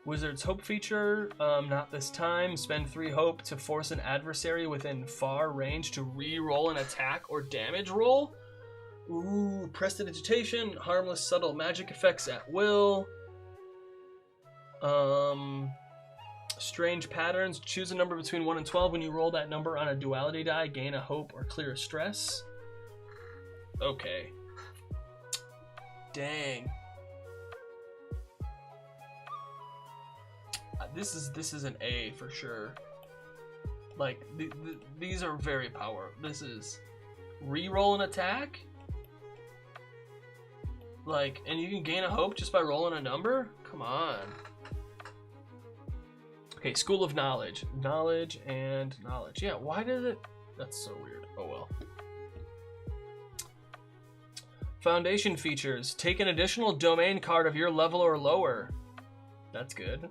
Wizard's Hope feature, not this time. Spend 3 hope to force an adversary within far range to re-roll an attack or damage roll. Ooh, prestidigitation, harmless subtle magic effects at will. Strange patterns, choose a number between 1 and 12. When you roll that number on a duality die, gain a hope or clear a stress. Okay. Dang. This is an A for sure. Like, these are very powerful. This is re-roll an attack? Like, and you can gain a hope just by rolling a number? Come on. Okay, School of Knowledge. Knowledge and knowledge. Yeah, why did it... That's so weird. Oh well. Foundation features. Take an additional domain card of your level or lower. That's good.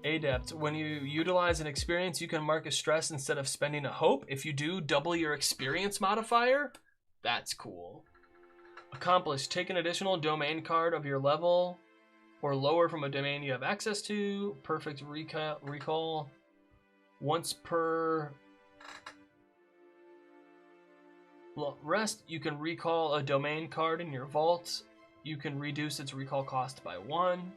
Adept. When you utilize an experience, you can mark a stress instead of spending a hope. If you do, double your experience modifier. That's cool. Accomplished. Take an additional domain card of your level or lower from a domain you have access to. Perfect recall. Once per rest, you can recall a domain card in your vault. You can reduce its recall cost by 1.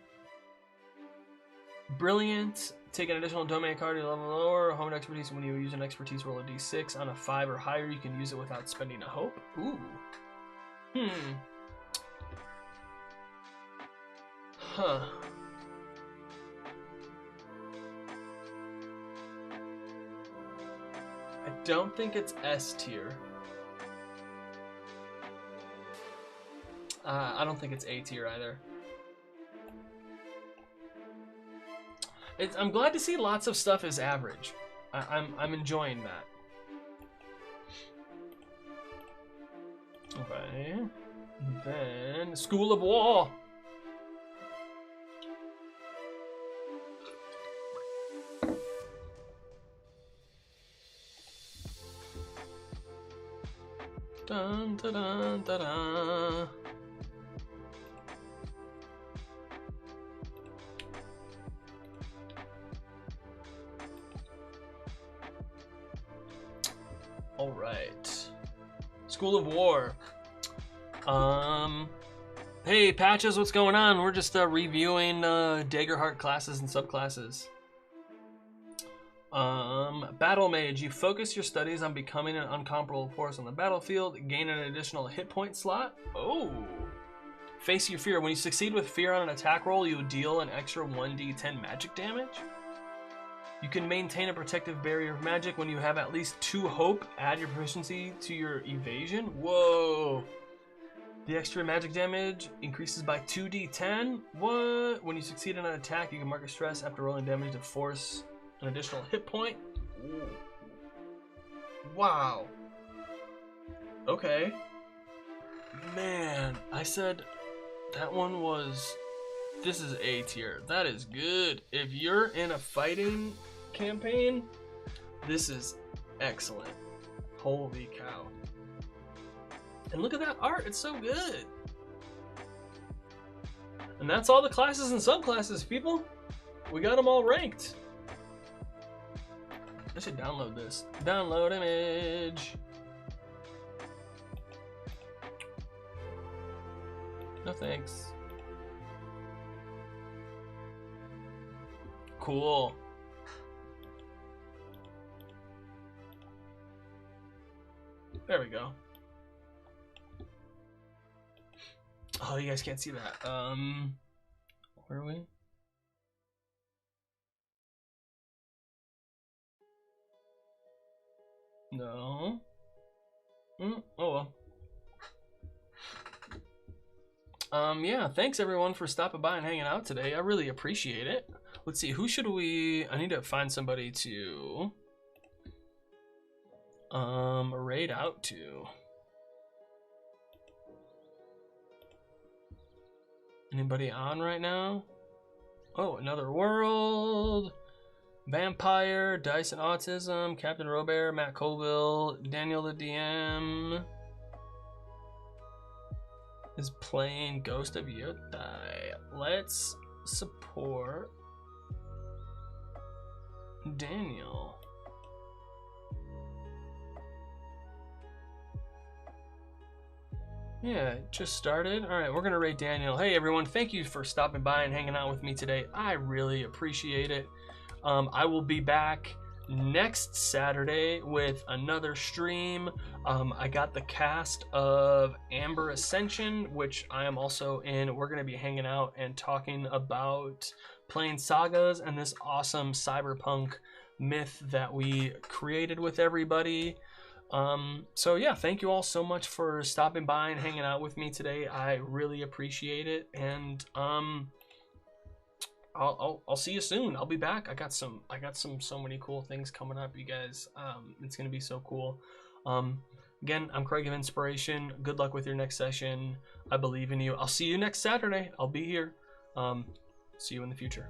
Brilliant. Take an additional domain card at your level lower. Home expertise. When you use an expertise, roll a d6. On a 5 or higher, you can use it without spending a hope. Ooh. Huh. I don't think it's S tier. I don't think it's A tier either. I'm glad to see lots of stuff is average. I'm enjoying that. Okay. Then School of War. Dun dun dun dun dun. All right. School of War. Hey, Patches, what's going on? We're just reviewing Daggerheart classes and subclasses. Battle Mage. You focus your studies on becoming an uncomparable force on the battlefield. Gain an additional hit point slot. Oh. Face your fear. When you succeed with fear on an attack roll, you deal an extra 1d10 magic damage. You can maintain a protective barrier of magic when you have at least 2 hope. Add your proficiency to your evasion. Whoa. The extra magic damage increases by 2d10. What? When you succeed on an attack, you can mark a stress after rolling damage to force an additional hit point. Ooh. Wow. Okay. Man, I said that one was... This is A tier. That is good. If you're in a fighting campaign, this is excellent. Holy cow. And look at that art, it's so good. And that's all the classes and subclasses, people. We got them all ranked. I should download this. Download image. No thanks. Cool. There we go. Oh, you guys can't see that. Where are we? No. Oh well. Yeah, thanks everyone for stopping by and hanging out today. I really appreciate it. Let's see, who should we... I need to find somebody to raid out to. Anybody on right now? Oh, Another World, Vampire, Dice and Autism, Captain Robert, Matt Colville, Daniel the DM is playing Ghost of Yotai. Let's support Daniel. Yeah, it just started. All right, we're gonna raid Daniel. Hey everyone, thank you for stopping by and hanging out with me today. I really appreciate it. I will be back next Saturday with another stream. I got the cast of Amber Ascension, which I am also in. We're gonna be hanging out and talking about playing sagas and this awesome cyberpunk myth that we created with everybody. So yeah, thank you all so much for stopping by and hanging out with me today. I really appreciate it, and I'll see you soon. I'll be back. I got so many cool things coming up, you guys. It's gonna be so cool. Again, I'm Craig of Inspiration. Good luck with your next session. I believe in you. I'll see you next Saturday. I'll be here. See you in the future.